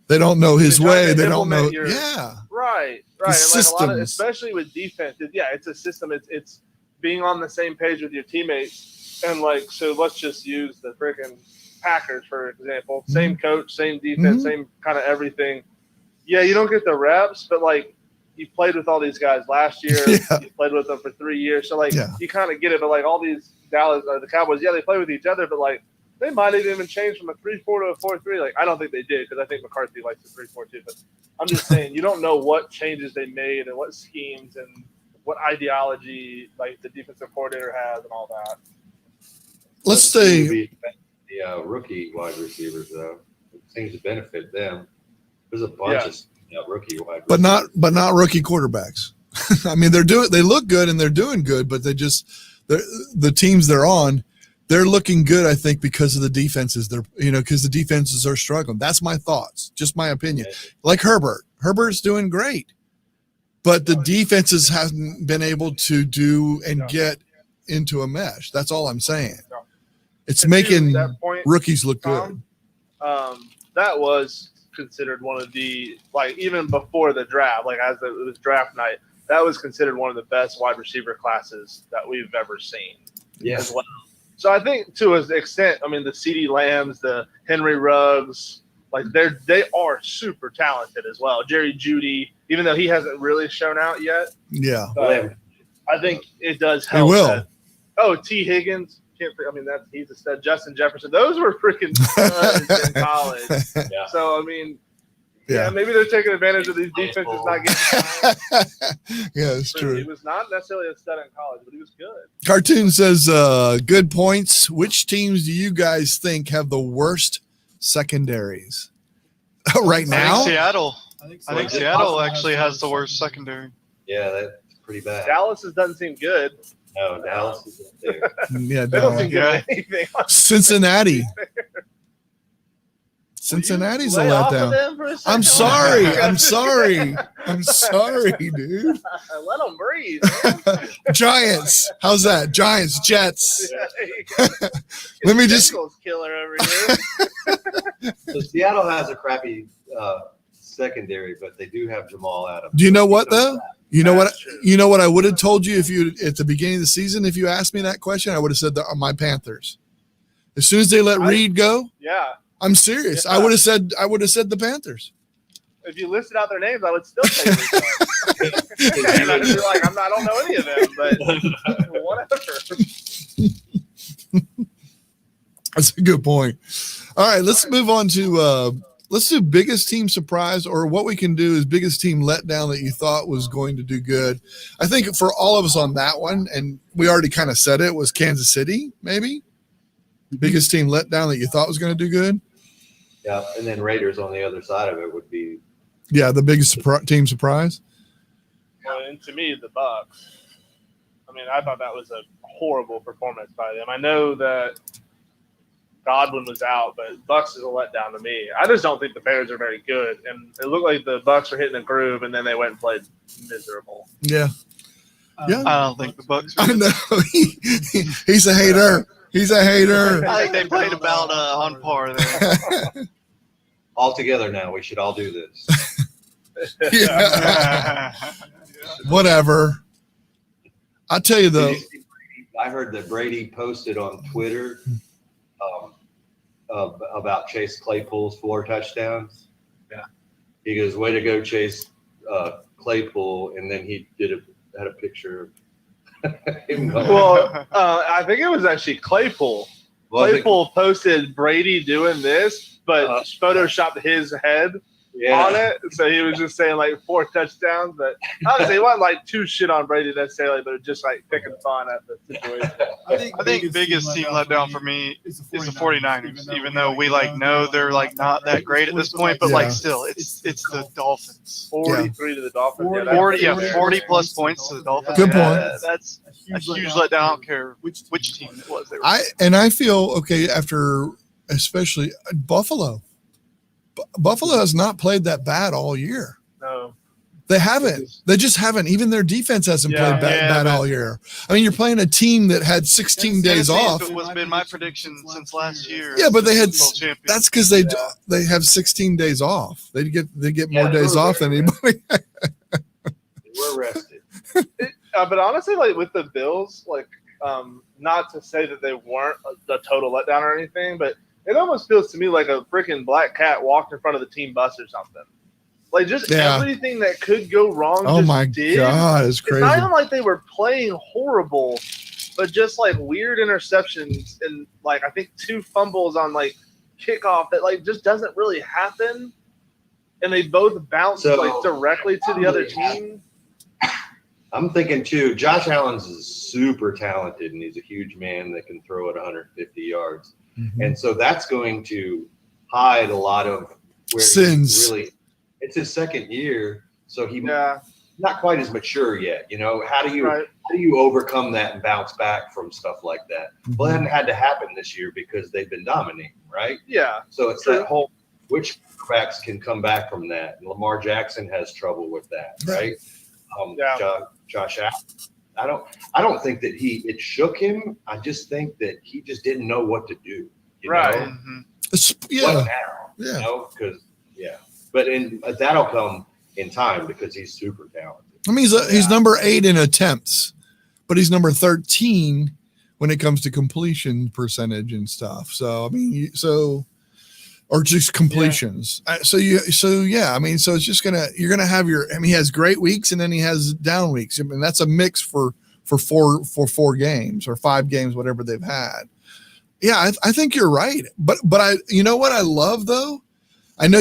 They don't know his They're trying way. to They don't know. implement your- Yeah. Right. The And a lot of, systems. especially with defense. It's a system. It's being on the same page with your teammates. And so let's just use the freaking Packers, for example. Same coach, same defense, same kind of everything. Yeah, you don't get the reps, but you played with all these guys last year. Yeah. You played with them for 3 years. So Yeah. you kind of get it. But all these the Cowboys, they play with each other, but they might have even changed from a 3-4 to a 4-3. Like I don't think they did because I think McCarthy likes the 3-4 too. But I'm just saying you don't know what changes they made and what schemes and what ideology like the defensive coordinator has and all that. Let's Doesn't seem to say be the rookie wide receivers though. It seems to benefit them. There's a bunch of rookie wide but receivers. not rookie quarterbacks. I mean, they look good and they're doing good, but the teams they're on, they're looking good, I think, because of the defenses. Because the defenses are struggling. That's my thoughts, just my opinion. Like Herbert's doing great, but the defenses hasn't been able to do and get into a mesh. That's all I'm saying. It's And making to that point, rookies look good. Tom, that was considered one of the even before the draft, it was draft night. That was considered one of the best wide receiver classes that we've ever seen. Yeah. As well. So I think to an extent, I mean the CeeDee Lambs, the Henry Ruggs, they are super talented as well. Jerry Jeudy, even though he hasn't really shown out yet. Yeah. But I think it does help. T. Higgins. He's a stud. Justin Jefferson. Those were freaking studs in college. Yeah. So I mean, maybe they're taking advantage of these defenses not getting time. Yeah, it's true. He was not necessarily a stud in college, but he was good. Cartoon says, good points. Which teams do you guys think have the worst secondaries right now? Seattle. I think Seattle actually has the worst secondary. Yeah, that's pretty bad. Dallas doesn't seem good. No, Dallas is there. Yeah, They don't seem good Yeah. at anything. Cincinnati. Cincinnati's a Lay off of letdown. them for a second? I'm sorry. I'm sorry. I'm sorry, dude. Let them breathe. Man. Giants. How's that? Giants, Jets. Let me just- killer over here. So Seattle has a crappy secondary, but they do have Jamal Adams. Do you know what though? You know what? That's true. You know what I would have told you if you at the beginning of the season, if you asked me that question, I would have said my Panthers. As soon as they let Reed go, Yeah. I'm serious. Yeah. I would have said the Panthers. If you listed out their names, I would still say these guys. And I'd be like, I don't know any of them, but whatever. That's a good point. All right, let's move on to let's do biggest team surprise, or what we can do is biggest team letdown that you thought was going to do good. I think for all of us on that one, and we already kind of said it, was Kansas City, maybe. Biggest team letdown that you thought was going to do good. Yeah, and then Raiders on the other side of it would be. Yeah, the biggest team surprise. Well, and to me, the Bucks. I mean, I thought that was a horrible performance by them. I know that Godwin was out, but Bucks is a letdown to me. I just don't think the Bears are very good, and it looked like the Bucks were hitting a groove, and then they went and played miserable. Yeah, yeah. I don't think the Bucks. I know. He's a hater. He's a hater. I think they played about on par there. All together now. We should all do this. Yeah. Whatever. I tell you though. Did you see Brady? I heard that Brady posted on Twitter about Chase Claypool's 4 touchdowns. Yeah. He goes, "Way to go, Chase Claypool," and then he had a picture of him going. Well, I think it was actually Claypool. Claypool posted Brady doing this, but photoshopped his head on it. So he was just saying 4 touchdowns, but obviously it wasn't too shit on Brady necessarily, but just picking fun at the situation. I think biggest team letdown for me is the 49ers, even though we know they're not that great at this point, but Yeah. still it's the Dolphins. 43 to the Dolphins. 40 plus points to the Dolphins. Good Yeah, point. that's a huge letdown. I don't care which team it was. They were I feel okay after especially Buffalo. Buffalo has not played that bad all year. No. They haven't. They just haven't. Even their defense hasn't played bad but- all year. I mean, you're playing a team that had 16 days off. It was been my prediction since last year. Yeah, but they had. Super Bowl champion. That's because they have 16 days off. They get more days off than anybody. We're rested. But honestly, with the Bills, not to say that they weren't a total letdown or anything, but it almost feels to me like a freaking black cat walked in front of the team bus or something. Everything that could go wrong. Oh just my did. God, it's It's not crazy. even like they were playing horrible. but just like weird interceptions and like I think 2 fumbles on like kickoff that like just doesn't really happen, and they both bounce like directly to the other team. I'm thinking too, Josh Allen's is super talented and he's a huge man that can throw it 150 yards. Mhm. And so that's going to hide a lot of where Sins. It's his second year. So he's Yeah, not quite as mature yet. You know, how do you overcome that and bounce back from stuff like that? Well, it hadn't had to happen this year because they've been dominating, right? yeah. So it's True. that whole, which quarterbacks can come back from that. And Lamar Jackson has trouble with that, right? Yeah. Josh Allen. I don't think that it shook him. I just think that he just didn't know what to do. You Right. know? Mhm. What Yeah. now? Yeah. You know, because but that'll come in time because he's super talented. I mean, he's number 8 in attempts, but he's number 13 when it comes to completion percentage and stuff. So I mean, or just completions. So yeah. I mean, so it's just you're gonna have he has great weeks and then he has down weeks. I mean, that's a mix for 4 games or 5 games, whatever they've had. Yeah, I think you're right. But you know what I love though? I know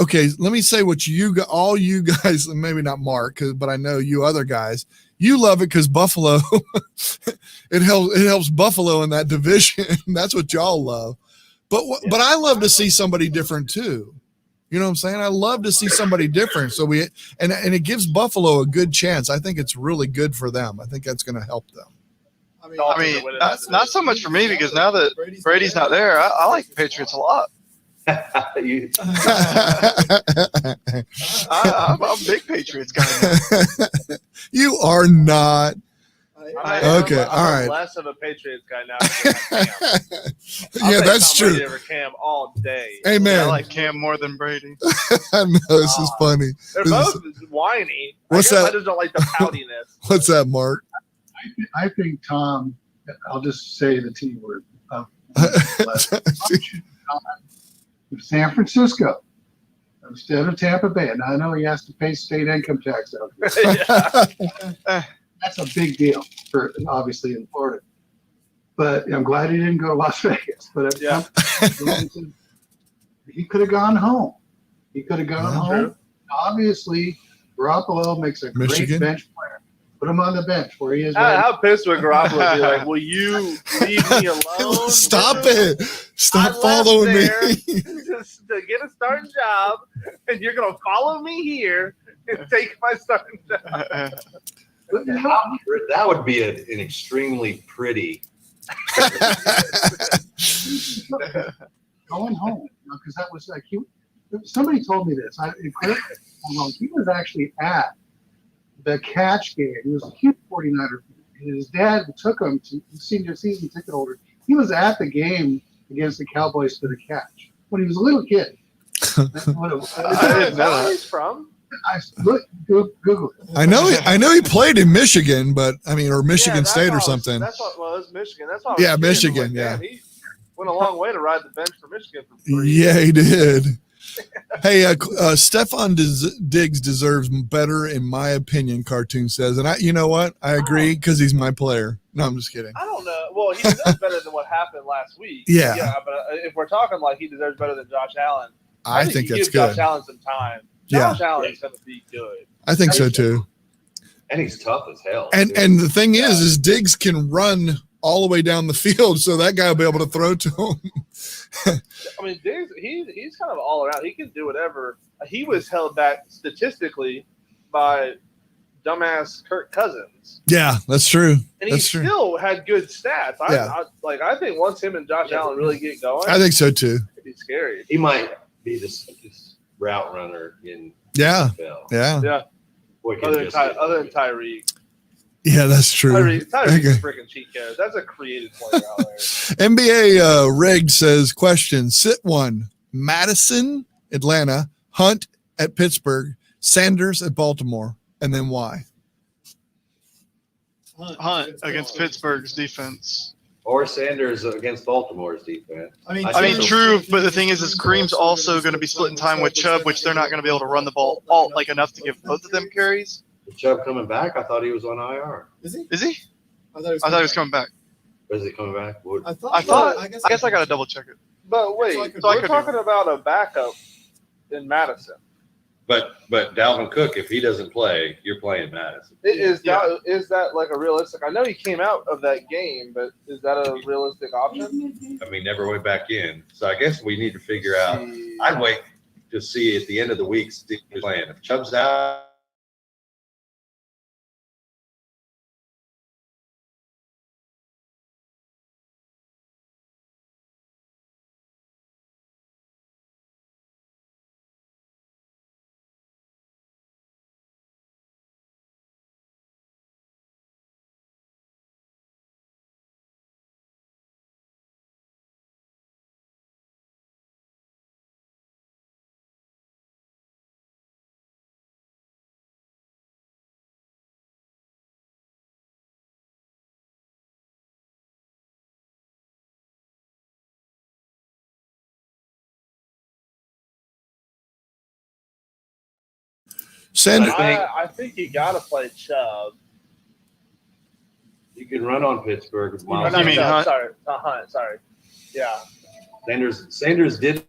okay, let me say what all you guys, maybe not Mark, but I know you other guys, you love it because Buffalo, it helps Buffalo in that division. That's what y'all love. But I love to see somebody different too. You know what I'm saying? I love to see somebody different. So and it gives Buffalo a good chance. I think it's really good for them. I think that's going to help them. I mean, not so much for me because now that Brady's not there, I like the Patriots a lot. I'm a big Patriots guy now. You are not. Okay, all right. Less of a Patriots guy now. Than Cam. Yeah, that's Tom true. Brady over Cam all day. Amen. I like Cam more than Brady. I know this is funny. They're both whiny. What's I guess that? I just don't like the poutiness. What's that, Mark? I think Tom, I'll just say the T word. San Francisco instead of Tampa Bay. And I know he has to pay state income tax out here. That's a big deal for obviously in Florida. But I'm glad he didn't go to Las Vegas. But he could have gone home. He could have gone home. True. Obviously, Garoppolo makes a Michigan? great bench player. Put him on the bench where he is. How pissed would Garoppolo be? Like, will you leave me alone? Stop dude? it. Stop I following left me. Just to get a starting job, and you're gonna follow me here and take my starting job. That would be an extremely pretty. Going home, because that was like somebody told me this. He was actually at the catch game. He was a huge 49er. His dad took him to senior season ticket holder. He was at the game against the Cowboys for the catch when he was a little kid. I didn't know where he's from. Google it. I know he played in Michigan, but I mean, or Michigan Yeah, State or something. Well, it's Michigan. That's why. Yeah, Michigan, yeah. Man, he went a long way to ride the bench for Michigan for free. Yeah, he did. Hey, Stephon Diggs deserves better, in my opinion. Cartoon says, and you know what? I agree because he's my player. No, I'm just kidding. I don't know. Well, he deserves better than what happened last week. Yeah. Yeah, but if we're talking like he deserves better than Josh Allen, I think you that's give good. Josh Allen some time. Yeah. Josh Allen is going to be good. I think so too. And he's tough as hell. And the thing is Diggs can run all the way down the field, so that guy will be able to throw to him. I mean, Diggs, he's kind of all around. He can do whatever. He was held back statistically by dumbass Kirk Cousins. Yeah, that's true. And That's he true. still had good stats. Yeah. I think once him and Josh Allen really get going, I think so too. it'd be scary. He might be this route runner in Yeah, NFL. yeah, Yeah. Boy, can Other just than, get- other than Tyreek. yeah. That's true. Tyreek's Okay. a freaking cheat code. That's a creative player out there. NBA rigged says question: sit one, Madison, Atlanta, Hunt at Pittsburgh, Sanders at Baltimore, and then why? Hunt against Pittsburgh's defense. Or Sanders against Baltimore's defense. I mean, true, but the thing is Kareem's also going to be splitting time with Chubb, which they're not going to be able to run the ball enough to give both of them carries. Is Chubb coming back? I thought he was on IR. Is he? I thought he was coming back. Is it coming back? What- I guess I gotta double check it. But wait, So I could we're be talking about a backup in Madison. But Dalvin Cook, if he doesn't play, you're playing Madison. Is that like a realistic? I know he came out of that game, but is that a realistic option? I mean, never went back in. So I guess we need to figure out. I'd wait to see at the end of the week Steve playing. If Chubb's out, Sanders. I think you got to play Chubb. you can run on Pittsburgh. with Miles You mean Sanders. Hunt? Hunt. Sorry. Yeah. Sanders did.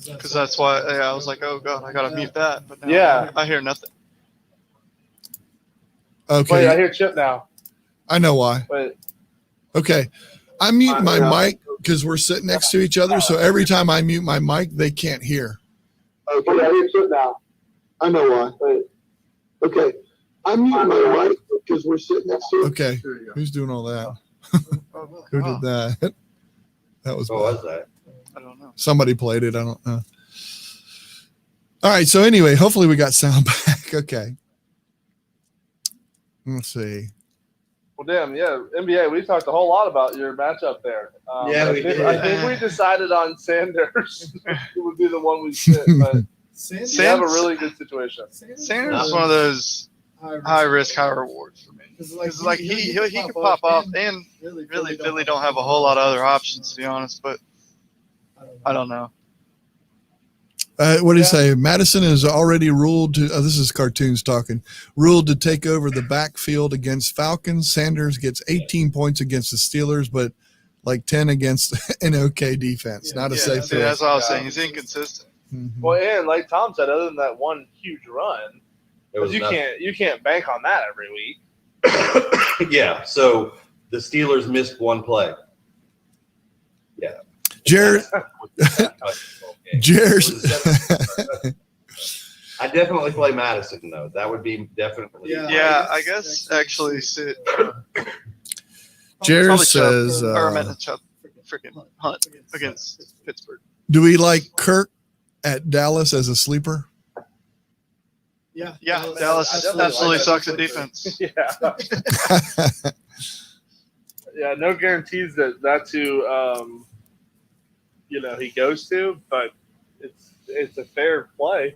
Because that's why I was like, oh god, I gotta mute that. But now Yeah. I hear nothing. Okay, Wait, I hear Chip now. I know why. Wait. Okay, I mute my Yeah. mic because we're sitting next to each other. So every time I mute my mic, they can't hear. Okay, I hear Chip now. I know why. Wait. Okay. I'm muting my mic because we're sitting next to Okay, There you go. who's doing all that? Oh, Who wow. did that? That was What bad. was that? I don't know. Somebody played it. I don't know. All right. So anyway, hopefully we got sound back. Okay. Let's see. Well, damn, yeah, NBA. We talked a whole lot about your matchup there. Yeah, I we think, did. I think we decided on Sanders. It would be the one we sit, but you have a really good situation. Sanders is one of those high risk, high rewards for me. Because like he could pop off, and really Philly don't have a whole lot of other options, to be honest. But I don't know. What do you say? Madison is already ruled to, this is cartoons talking, ruled to take over the backfield against Falcons. Sanders gets 18 points against the Steelers, but like 10 against an okay defense. Not a Yeah, safe see, pick. that's what I was saying. He's inconsistent. Mhm. Well, and like Tom said, other than that one huge run, There was you nothing. can't bank on that every week. Yeah. So the Steelers missed one play. Jared, Jared, I definitely play Madison though. That would be definitely. Yeah, I guess actually sit. Jared Probably Chubb, says, or I meant Chubb, freaking Hunt against Pittsburgh. do we like Kirk at Dallas as a sleeper? Yeah, I Dallas definitely absolutely like sucks at defense. Yeah. Yeah, no guarantees that that's who he goes to, but it's a fair play.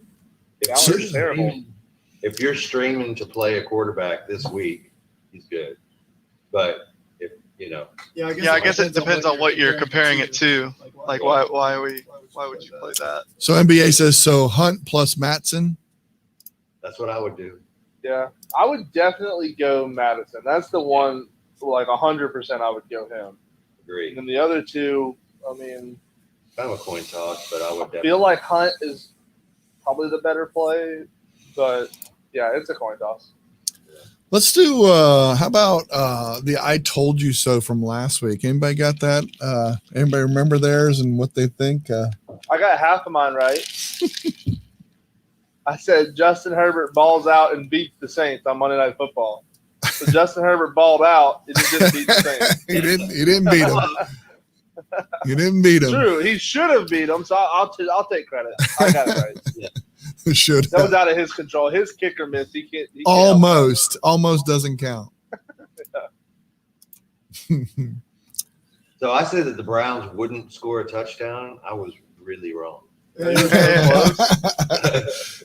If Dallas is terrible. if you're streaming to play a quarterback this week, he's good. But if Yeah, I guess it depends on what you're comparing it to. Like, why would you play that? So NBA says so Hunt plus Matson. that's what I would do. Yeah, I would definitely go Madison. That's the one, like 100%. I would go him. Agree. And then the other two, I mean, Kind of a coin toss, but I would I definitely. feel like Hunt is probably the better play, but yeah, it's a coin toss. Let's do how about the I told you so from last week. Anybody got that? Anybody remember theirs and what they think? I got half of mine right. I said Justin Herbert balls out and beats the Saints on Monday Night Football. So Justin Herbert balled out and he didn't beat the Saints. he didn't beat him. You didn't beat him. True, he should have beat him. So I'll take credit. I got it right. Should That was out of his control. His kicker missed. He can't almost doesn't count. So I said that the Browns wouldn't score a touchdown. I was really wrong.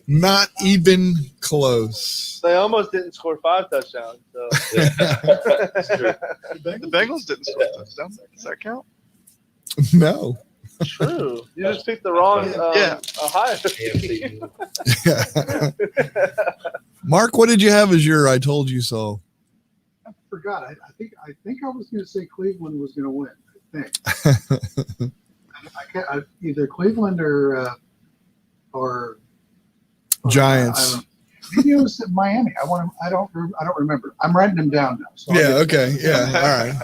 Not even close. They almost didn't score 5 touchdowns. So. It's true. The Bengals didn't score a touchdown. Does that count? No. True. You just picked the wrong Ohio team. Yeah. Mark, what did you have as your I told you so? I forgot. I think I was going to say Cleveland was going to win. I think. Either Cleveland or Giants. Maybe it was Miami. I don't remember. I'm writing them down now. So Yeah. Okay. Yeah. All right.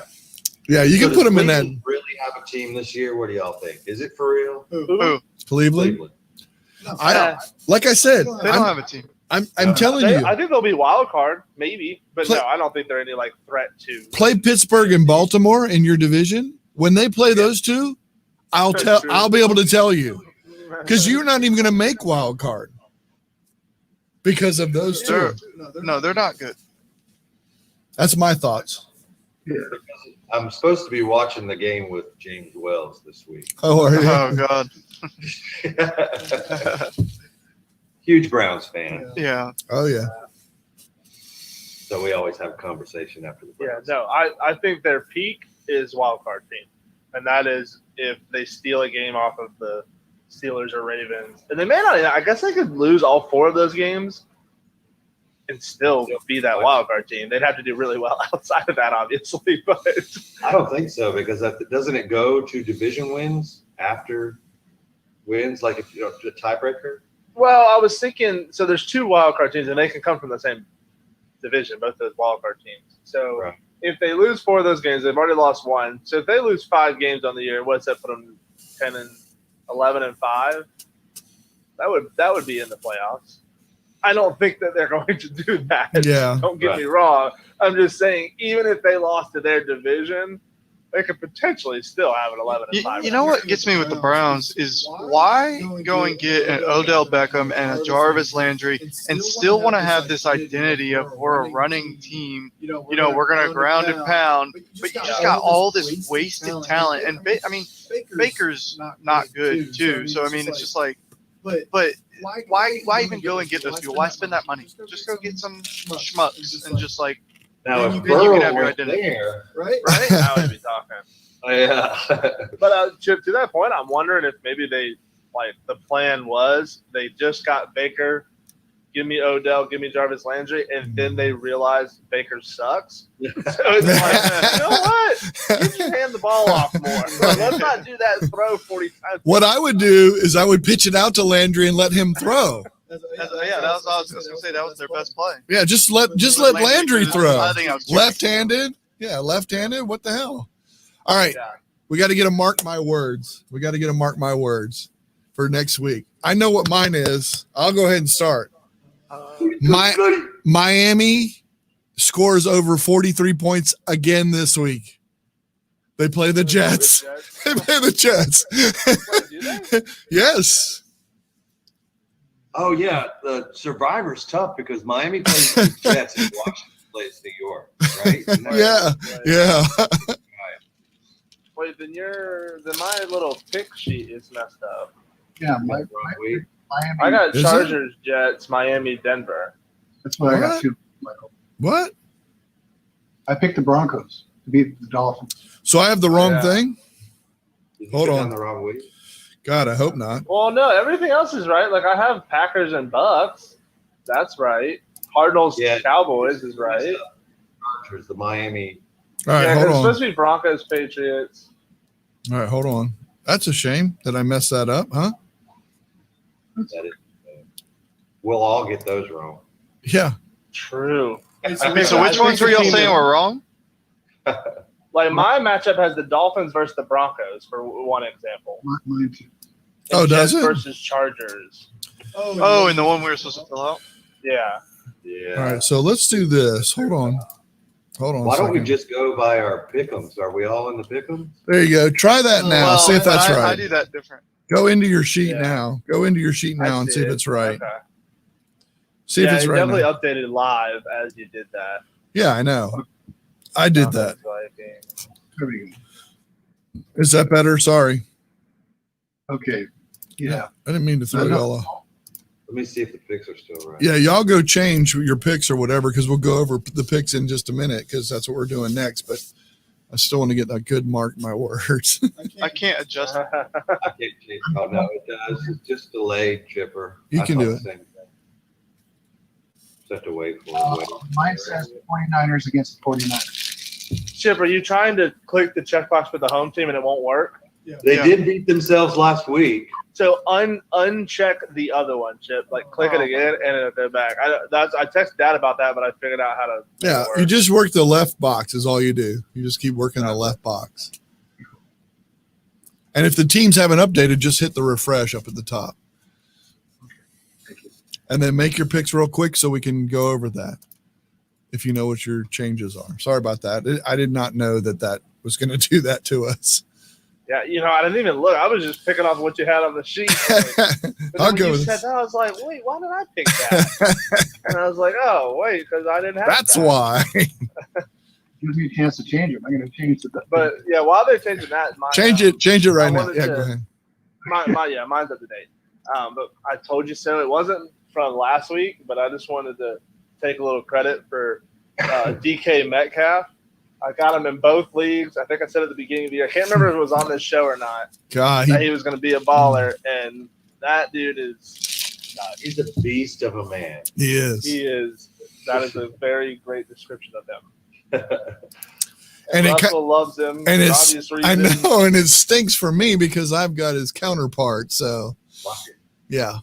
Yeah, you can So put does them in that Cleveland really have a team this year? What do y'all think? Is it for real? Who? Cleveland. Cleveland. Like I said, They don't have a team. I'm telling you, I think they'll be wild card, maybe, but Play- no, I don't think they're any like threat to. play Pittsburgh and Baltimore in your division. When they play those two, That's true. I'll be able to tell you because you're not even going to make wild card because of those two. No, they're not good. That's my thoughts. I'm supposed to be watching the game with James Wells this week. Oh, are you? Oh God. Huge Browns fan. Yeah. Oh, yeah. So we always have a conversation after the Yeah, Browns. no, I think their peak is wild card team, and that is if they steal a game off of the Steelers or Ravens, and they may not. I guess they could lose all 4 of those games and still be that wild card team. They'd have to do really well outside of that, obviously. But I don't think so because doesn't it go to division wins after wins, like if the tiebreaker? well, I was thinking. So there's 2 wild card teams, and they can come from the same division, both those wild card teams. So Right. if they lose 4 of those games, they've already lost 1. So if they lose 5 games on the year, what's that put them 10 and 11 and 5? That would be in the playoffs. I don't think that they're going to do that. Yeah. Don't get Right. me wrong. I'm just saying, even if they lost to their division, they could potentially still have an 11 and 5. You know what gets me with the Browns is why go and get an Odell Beckham and a Jarvis Landry and still want to have this identity of we're a running team. You know, we're going to ground and pound, but you just got all this wasted talent. And Baker's not good too. So I mean, it's just like, but why even go and get those people? Why spend that money? Just go get some schmucks and just like, Now, Then if you Burrow can have your went identity. there, right? right? Now we'd be talking. oh, yeah. But to that point, I'm wondering if maybe the plan was they just got Baker, give me Odell, give me Jarvis Landry, and then they realized Baker sucks. So it's like, you know what? You just hand the ball off more. Let's not do that and throw 40 times. What I would do is I would pitch it out to Landry and let him throw. that was I was going to say that was their best play. Yeah, just let Landry throw. I think I was Left-handed. Yeah, left-handed. What the hell? All right. Yeah. We got to get a mark my words. We got to get a mark my words for next week. I know what mine is. I'll go ahead and start. Miami scores over 43 points again this week. They play the Jets. They play the Jets. Wait, do they? Yes. Oh yeah, the Survivor's tough because Miami plays the Jets and Washington plays New York, right? Isn't that Yeah, Right. yeah. Wait, then my little pick sheet is messed up. Yeah, right? Wrong week. Miami. I got Is it? Chargers, Jets, Miami, Denver. That's what I got What? too, Michael. What? I picked the Broncos to beat the Dolphins. So I have the wrong Yeah. thing? Did you Hold put on. down the wrong week? God, I hope not. Well, no, everything else is right. Like I have Packers and Bucks. That's right. Cardinals, Yeah. Cowboys is right. Chargers, the Miami. All right, Yeah, 'cause hold it's on. supposed to be Broncos, Patriots. All right, hold on. That's a shame that I messed that up, huh? That is, we'll all get those wrong. Yeah. True. So which ones were y'all saying were wrong? Like my matchup has the Dolphins versus the Broncos for one example. Mine too. Oh, And does Jets it? versus Chargers. Oh, and the one we were supposed to fill out. Yeah. Yeah. All right, so let's do this. Hold on. Hold on. Why a don't we second. just go by our pick'ems? Are we all in the pick'ems? There you go. Try that now. Well, See if that's I right. do that different. Go into your sheet Yeah. now. Go into your sheet now I and see if did. it's right. Okay. See if Yeah, it's it right. definitely Now. updated live as you did that. Yeah, I know. I did that. There we go. Is that better? Sorry. Okay. Yeah. I didn't mean to throw No, no. y'all off. Let me see if the picks are still right. Yeah, y'all go change your picks or whatever because we'll go over the picks in just a minute because that's what we're doing next. But I still want to get a good mark my words. I can't adjust. I can't change. Oh no, it does. It's just delayed, Chipper. You I can thought do the it. same thing. Just have to wait for it. Wait. Mine says 49ers against the 49ers. Chip, are you trying to click the checkbox for the home team and it won't work? They Yeah. did beat themselves last week. So uncheck the other one, Chip. Like click it again and it'll go back. I texted Dad about that, but I figured out how to. make Yeah, it work. you just work the left box is all you do. You just keep working the left box. And if the teams haven't updated, just hit the refresh up at the top. And then make your picks real quick so we can go over that if you know what your changes are. Sorry about that. I did not know that was going to do that to us. Yeah, I didn't even look. I was just picking off what you had on the sheet. But I'll when go you with said this. that, I was like, wait, why did I pick that? And I was like, oh, wait, because I didn't have That's that. why. Gives me a chance to change them. I'm going to change the. But yeah, while they're changing that, Change it right I now. wanted Yeah, to- go ahead. mine's up to date. But I told you so. It wasn't from last week, but I just wanted to take a little credit for DK Metcalf. I got him in both leagues. I think I said at the beginning of the year. I can't remember if it was on this show or not. God, That he was going to be a baller, and that dude is. He's a beast of a man. he is. He is. That is a very great description of him. And it Russell loves him and for it's obvious I reasons. know, and it stinks for me because I've got his counterpart. So yeah,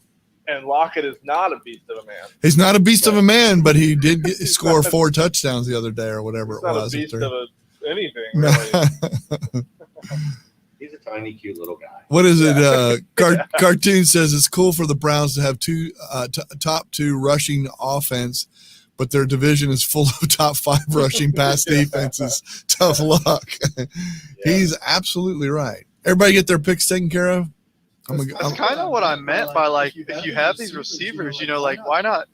And Lockett is not a beast of a man. he's not a beast of a man, but he did score 4 touchdowns the other day or whatever He's it not was. a beast Or of anything, No. really. He's a tiny, cute little guy. What is it? Cartoon says it's cool for the Browns to have top 2 rushing offense, but their division is full of top 5 rushing pass defenses. Tough luck. He's absolutely right. Everybody get their picks taken care of. That's kind of what I meant by like, if you have these receivers, like, why not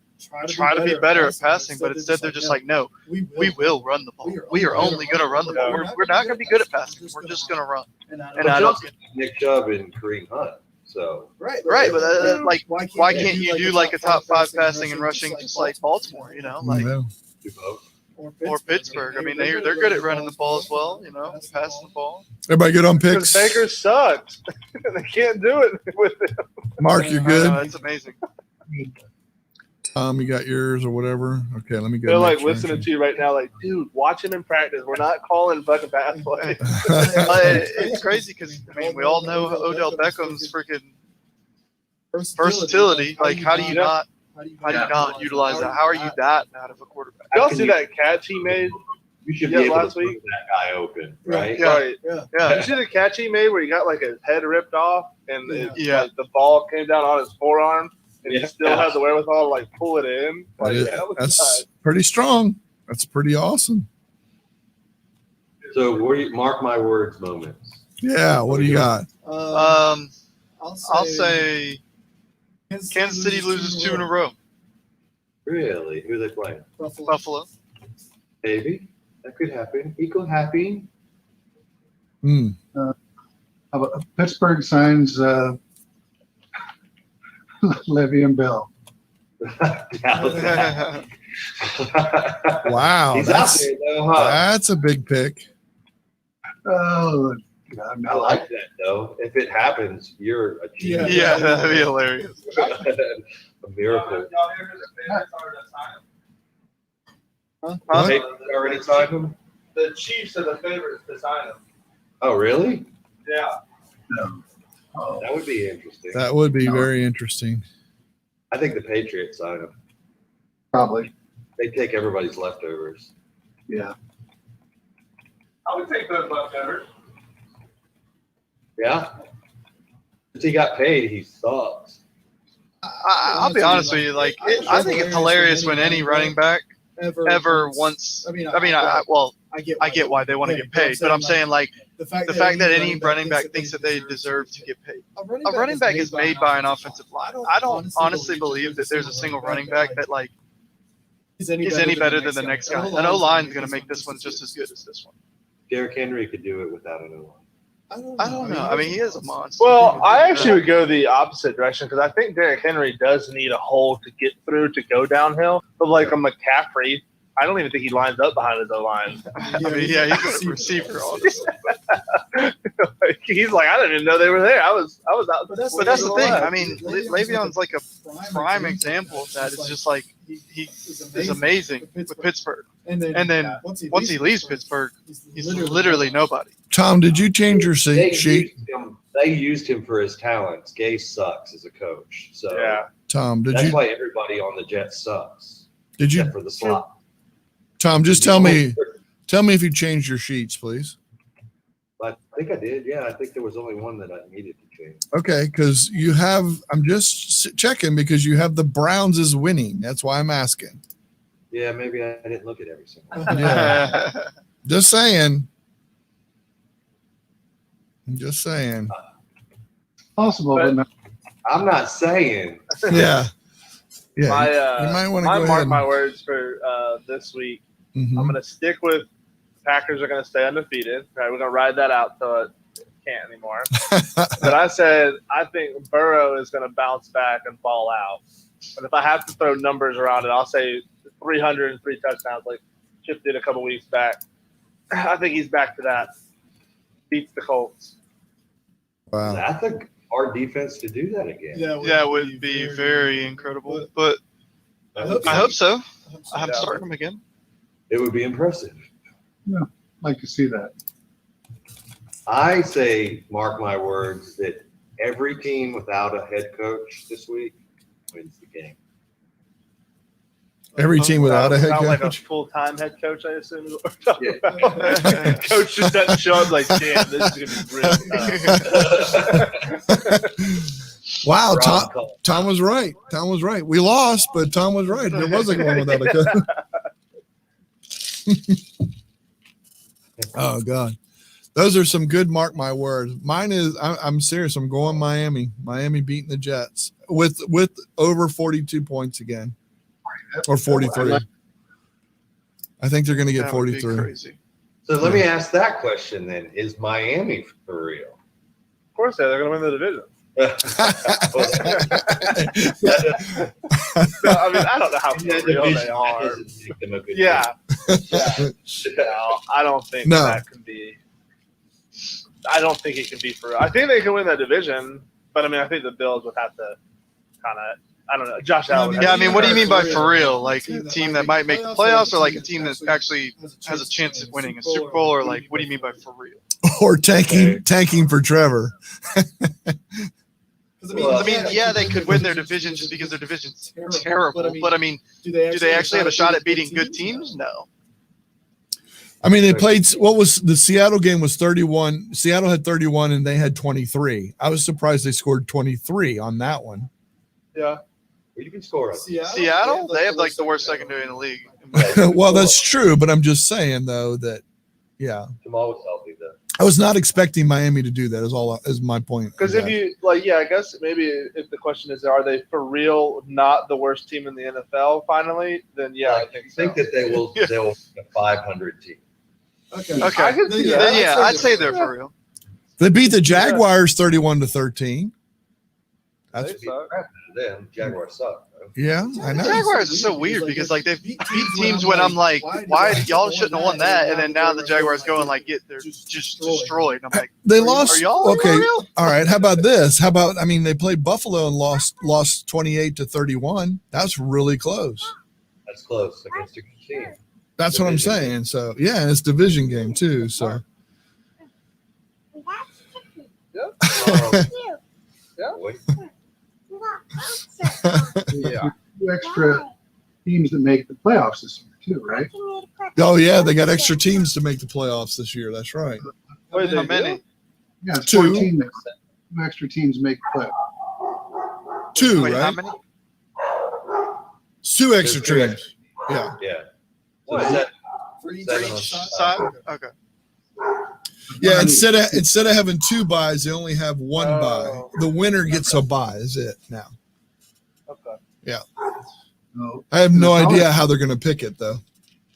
try to be better at passing? But instead, they're just like, no, we will run the ball. We are only going to run the ball. We're not going to be good at passing. We're just going to run. And I don't. Nick Chubb and Kareem Hunt. So Right, but like, why can't you do like a top 5 passing and rushing just like Baltimore? Like Yeah. do both. or Pittsburgh. I mean, they're good at running the ball as well. Passing the ball. Everybody good on Because picks? Baker sucks. They can't do it with him. Mark, you I know, good? that's amazing. Tom, you got yours or whatever? Okay, let me go. They're like next listening to you right now, like, dude, watch him in practice. We're not calling fucking pass play. It's crazy because we all know Odell Beckham's freaking versatility. Like, how do you not utilize that? How are you that bad of a quarterback? Y'all see that catch he made? You should Yeah, be able last to week. leave that guy open, right? Yeah. Right. Yeah, You see the catch he made where he got like his head ripped off and Yeah. like, the ball came down on his forearm and he Yeah. still had the wherewithal to like pull it in? Like, That was that's nice. pretty strong. That's pretty awesome. So mark my words moments. Yeah, what do you got? I'll say Kansas City loses 2 in a row. Really? Who are they playing? Buffalo. Maybe. That could happen. Equal happy. Hmm. How about Pittsburgh signs Le'Veon Bell. Wow, He's out there though, huh? that's a big pick. Oh, God, I like that though. If it happens, you're a genius. Yeah, that'd be hilarious. A miracle. What? They already signed him? The Chiefs are the favorites to sign him. Oh, really? Yeah. Oh, That would be interesting. That would be very interesting. I think the Patriots sign him. probably. They take everybody's leftovers. Yeah. I would take those leftovers. Yeah. Since he got paid, he sucks. I'll be honest with you. Like, I think it's hilarious when any running back ever wants. I get why they want to get paid, but I'm saying like the fact that any running back thinks that they deserve to get paid. A running back is made by an offensive line. I don't honestly believe that there's a single running back that like is any better than the next guy. An O-line is going to make this one just as good as this one. Derrick Henry could do it without an O-line. I don't know. I mean, he is a monster. Well, I actually would go the opposite direction because I think Derrick Henry does need a hole to get through to go downhill. But like a McCaffrey, I don't even think he lines up behind his O-line. I mean, yeah, he's a receiver. Honestly. Like, he's like, I didn't even know they were there. I was out. But that's the thing. I mean, Le'Veon's like a prime example of that. It's just like he is amazing with Pittsburgh. And then once he leaves Pittsburgh, he's literally nobody. Tom, did you change your sheet? They used him for his talents. Gay sucks as a coach. So Yeah. Tom, that's why everybody on the Jets sucks. Did you, Except for the slot. Tom, just tell me if you changed your sheets, please. I think I did. Yeah, I think there was only one that I needed to change. Okay, because I'm just checking because you have the Browns as winning. That's why I'm asking. Yeah, maybe I didn't look at every single one. Yeah. Just saying. I'm just saying. Possible, but not. I'm not saying. Yeah. Yeah. My you might want to my go mark ahead. my words for this week. Mhm. I'm going to stick with Packers are going to stay undefeated. Right, we're going to ride that out till it can't anymore. But I said I think Burrow is going to bounce back and fall out. But if I have to throw numbers around it, I'll say 303 touchdowns, like Chip did a couple weeks back. I think he's back to that. Beats the Colts. Wow. That's a hard defense to do that again. That would be very incredible. But I hope so. I'm starting him again. It would be impressive. Like to see that. I say, mark my words, that every team without a head coach this week wins the game. Every team without a head Not like a coach. full-time head coach, I assume. Is what we're talking about. Coach just doesn't show up like, damn, this is going to be real. Wow, Wrong call. Tom was right. Tom was right. We lost, but Tom was right. There wasn't one without a coach. Oh God, those are some good. Mark my words. Mine is. I'm serious. I'm going Miami. Miami beating the Jets with over 42 points again, or 43. I think they're going to get That would be 43. crazy. So let me ask that question then. Is Miami for real? Of course, they're going to win the division. No, I mean, I don't know how for real they are. Yeah. No, I don't think No. that can be. I don't think it can be for real. I think they can win that division, but I mean, I think the Bills would have to kind of. I don't know. Josh Allen. Yeah, I mean, what do you mean by for real? Like a team that might make the playoffs, or like a team that actually has a chance at winning a Super Bowl, or like what do you mean by for real? Or tanking for Trevor. I mean, yeah, they could win their division just because their division's terrible. But I mean, do they actually have a shot at beating good teams? No. I mean, they played. What was the Seattle game? Was 31. Seattle had 31, and they had 23. I was surprised they scored 23 on that one. Yeah. You can score on Seattle, they have like the worst secondary in the league. Well, that's true, but I'm just saying though that, yeah. Jamal was healthy though. I was not expecting Miami to do that. Is my point. Because if you I guess maybe if the question is, are they for real not the worst team in the NFL? Finally, then yeah, I think so. that they will be a 500 team. Okay. Okay. I can see that. Then yeah, I'd say they're for real. They beat the Jaguars 31-13. They That's suck. them. Jaguars suck. Yeah, I know. Jaguars are so weird because like they've beat teams when I'm like, why y'all shouldn't have won that, and then now the Jaguars go and like they're just destroyed. I'm like, They are lost. y'all Okay, for real? all right. How about this? They played Buffalo and lost 28-31. That's really close. That's close against a good team. That's what I'm Division saying. So yeah, and it's division game too. So Boy. Yeah. 2 extra teams that make the playoffs this year too, right? oh yeah, they got extra teams to make the playoffs this year. That's right. Wait, How they many? do? Yeah, it's Two. 14 now. 2 extra teams make the playoffs. Two, Wait, how right? many? 2 extra There's two teams. Yeah. Yeah. So What? that, For each Seven on side? Okay. Yeah, instead of having 2 buys, they only have 1 Oh. buy. The winner gets a buy. Is it now? Okay. So, I have no The idea how they're going to pick it though.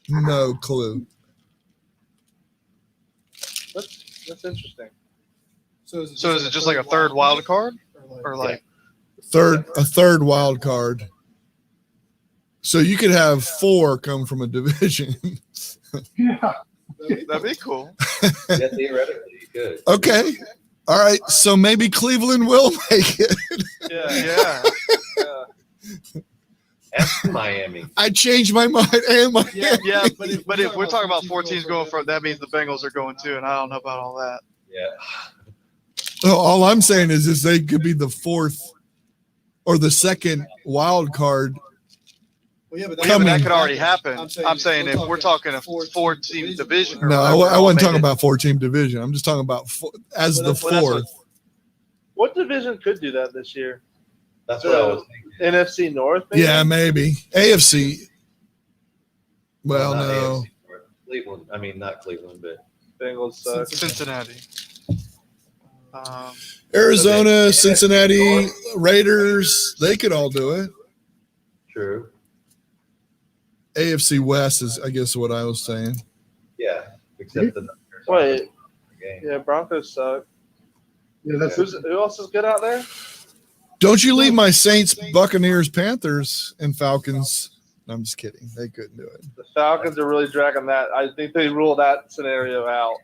No clue. That's interesting. So is it just like a third wild card, or like A third wild card. So you could have 4 come from a division. yeah. that'd be cool? yeah, theoretically, you could. Okay. All right. So maybe Cleveland will make it. Yeah. Yeah. And Miami. I changed my mind. And my Yeah, but if we're talking about 4 teams going for it, that means the Bengals are going too, and I don't know about all that. Yeah. all I'm saying is they could be the 4th or the 2nd wild card. Well, yeah, but Well, yeah, but that Coming- could already happen. I'm saying if we're talking a 4-team division. or No, I whatever, wasn't maybe- talking about 4-team division. I'm just talking about as the Well, that's 4th. What division could do that this year? That's what I was thinking. NFC North? Maybe? Yeah, maybe AFC. Well, Not no. AFC, Cleveland. I mean, not Cleveland, but Bengals suck. Cincinnati. Arizona, Cincinnati, Raiders, they could all do it. true. AFC West is, I guess, what I was saying. Yeah. Except the numbers. Wait. Game. Yeah, Broncos suck. Yeah, that's Who else is good out there? Don't you leave my Saints, Buccaneers, Panthers, and Falcons. No, I'm just kidding. They couldn't do it. The Falcons are really dragging that. I think they rule that scenario out.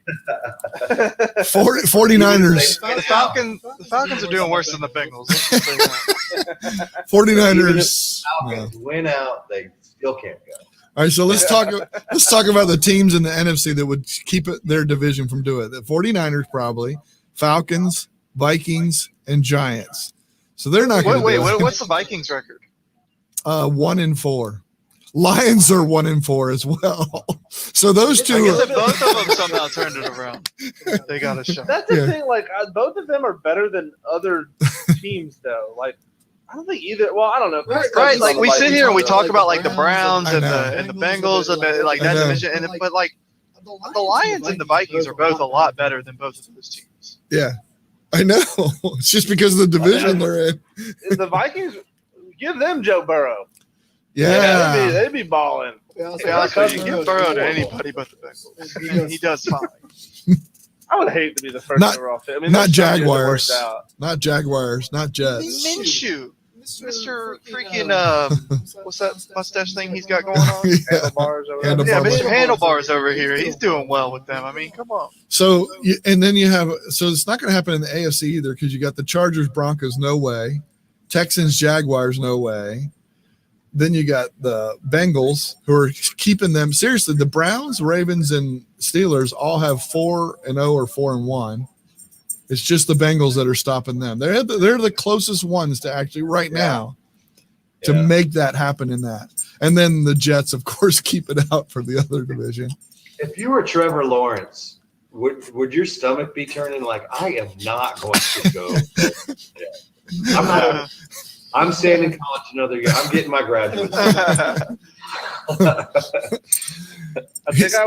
49ers. The Falcons are doing worse than the Bengals. Let's just say that. 49ers. No. Falcons win out, they still can't go. All right, so let's talk about the teams in the NFC that would keep their division from doing it. The 49ers probably, Falcons, Vikings, and Giants. So they're not going to Wait, do it. what's the Vikings record? 1-4. Lions are 1-4 as well. So those I two guess are, if both of them somehow turned it around, they got a shot. That's the Yeah. thing. Like, both of them are better than other teams, though. Like, I don't think either. Well, I don't know. Right, like we sit here and we talk Like about the like the Browns I and know. the Bengals and the, like I that know. division, and but like the Lions and the Vikings are both a lot better than both of those teams. yeah, I know. It's just because of the division they're in. The Vikings, give them Joe Burrow. Yeah. they'd be balling. To be honest with you, you can throw to anybody but the Bengals. I mean, he does fine. I would hate to be the first Not- overall fit. I mean, not there's some years it Jaguars. worked out. Not Jaguars, not Jets. Minshew, Mr. freaking what's that mustache thing he's got going on? Yeah. Handlebars or whatever. Handlebar. Yeah, Mr. Handlebars over here. He's doing well with them. I mean, come on. So and then you have it's not going to happen in the AFC either because you got the Chargers, Broncos, no way. Texans, Jaguars, no way. Then you got the Bengals who are keeping them seriously. The Browns, Ravens, and Steelers all have 4-0 or 4-1. It's just the Bengals that are stopping them. They're the closest ones to actually right now to Yeah. make that happen in that. And then the Jets, of course, keep it out for the other division. If you were Trevor Lawrence, would your stomach be turning like, I am not going to go? I'm not. I'm staying in college another year. I'm getting my graduate. I think I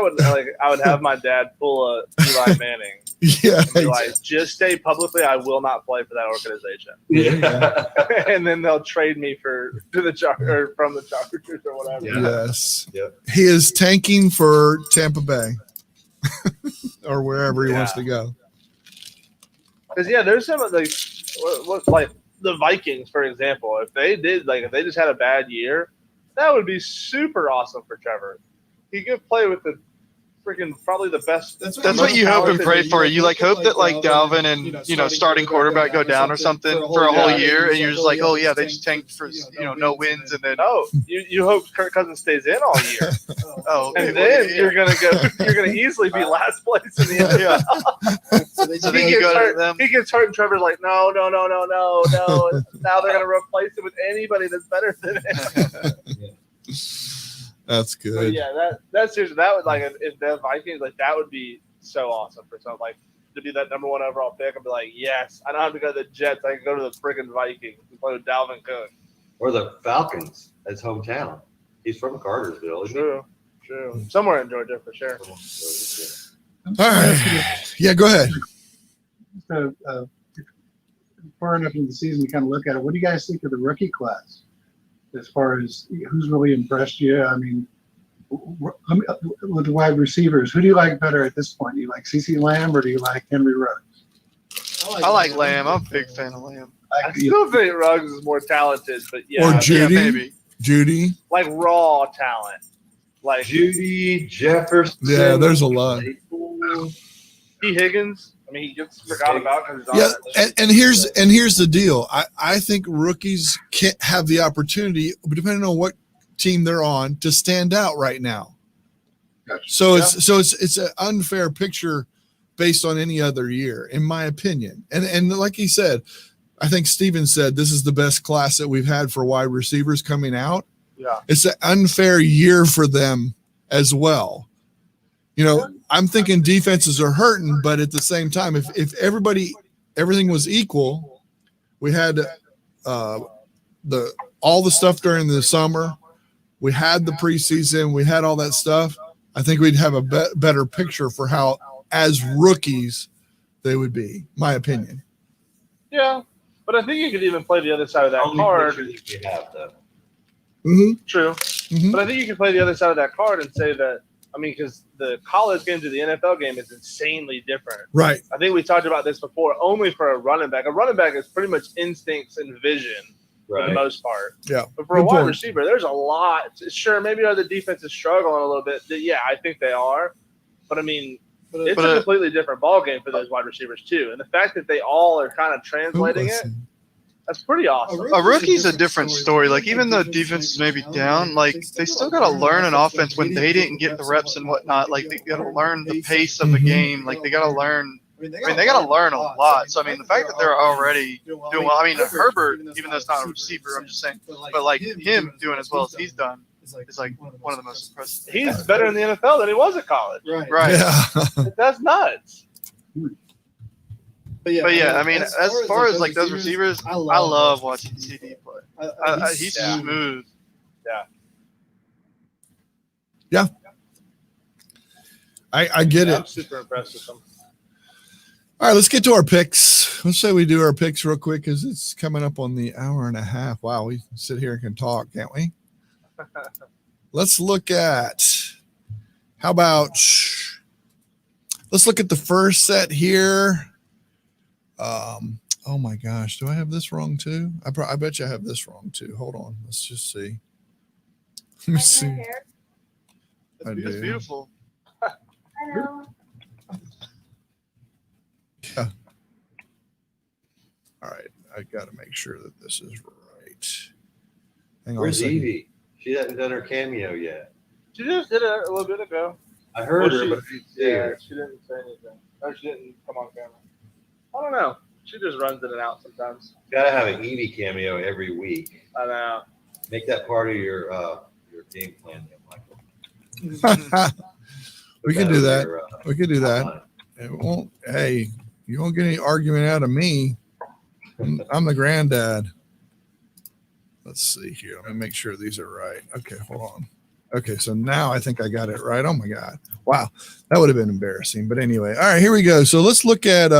would have my dad pull a Eli Manning Yeah. Be like, just stay publicly. I will not play for that organization. Yeah. And then they'll trade me from the Chargers or whatever. Yeah. Yes. Yep. He is tanking for Tampa Bay or wherever he wants Yeah. to go. Because there's some of the like the Vikings, for example. If they just had a bad year, that would be super awesome for Trevor. He could play with the freaking probably the best. That's what you hope and pray for. You like hope that like Dalvin and starting quarterback go down or something for a whole year, and you're just like, oh yeah, they just tanked for no wins, and then No, you hope Kirk Cousins stays in all year. oh, And then you're gonna easily be last place in the NFL. So then you go to them. He gets hurt, and Trevor's like, no. Now they're gonna replace him with anybody that's better than him. That's But good. yeah, that's seriously, that would like if the Vikings that would be so awesome for something like to be that number 1 overall pick. I'd be like, yes, I don't have to go to the Jets. I can go to the friggin' Vikings and play with Dalvin Cook. Or the Falcons, that's hometown. He's from Cartersville. Isn't True. Somewhere in Georgia for sure. he? All right. Yeah, go ahead. So, far enough into the season to kind of look at it, what do you guys think of the rookie class? As far as who's really impressed you? I mean, with the wide receivers, who do you like better at this point? Do you like CeCe Lamb or do you like Henry Ruggs? I like Lamb. I'm a big fan of Lamb. I still think Ruggs is more talented, but Or yeah, Judy. Yeah, maybe. Judy. like raw talent. Like Judy, Jefferson. Yeah, there's a lot. T. Higgins. I mean, he gets forgot about because he's on Yeah, that and here's the deal. I think rookies can't have the opportunity, depending on what team they're on, to stand out right now. Gotcha. So it's an unfair picture based on any other year, in my opinion. And like he said, I think Steven said this is the best class that we've had for wide receivers coming out. Yeah. It's an unfair year for them as well. I'm thinking defenses are hurting, but at the same time, if everything was equal, we had all the stuff during the summer, we had the preseason, we had all that stuff. I think we'd have a better picture for how, as rookies, they would be. My opinion. Yeah, but I think you could even play the other side of that Only card. picture that we have, though. Mm-hmm. True. Mm-hmm. But I think you can play the other side of that card and say that, I mean, because the college game to the NFL game is insanely different. Right. I think we talked about this before, only for a running back. A running back is pretty much instincts and vision for the Right. most part. Yeah. But for a Good wide point. receiver, there's a lot. Sure, maybe the defense is struggling a little bit. Yeah, I think they are. But, I mean, it's a completely different ball game for those wide receivers, too. And the fact that they all are kind of translating it, that's pretty awesome. A rookie's a different story. Like even though defense is maybe down, like they still got to learn an offense when they didn't get the reps and whatnot. Like they got to learn the pace of the game. Like they got to learn. I mean, they got to learn a lot. So I mean, the fact that they're already doing well. I mean, Herbert, even though it's not a receiver, I'm just saying. But like him doing as well as he's done is like one of the most impressive. He's better in the NFL than he was at college. Right. Yeah. That's nuts. But yeah, I mean, as far as like those receivers, I love watching CD play. He's smooth. I get I'm it. super impressed with him. All right, let's get to our picks. Let's say we do our picks real quick because it's coming up on the hour and a half. Wow, we can sit here and can talk, can't we? Let's look at how about let's look at the first set here. Oh my gosh, do I have this wrong too? I bet you I have this wrong too. Hold on, let's just see. Let me see. I It's do. beautiful. I know. Yeah. All right, I got to make sure that this is right. Hang on a Where's second. Evie? She hasn't done her cameo yet. She just did it a little bit ago. I heard Well, her, she- but I didn't see her. she didn't say anything. Or she didn't come on camera. I don't know. She just runs in and out sometimes. Gotta have an Evie cameo every week. I know. Make that part of your game plan, Michael. We Put can do on that. your, We could do that. outline. It won't. Hey, you won't get any argument out of me. I'm the granddad. Let's see here. Let me make sure these are right. Okay, hold on. Okay, so now I think I got it right. Oh my God. Wow. That would have been embarrassing. But anyway, all right, here we go. So let's look at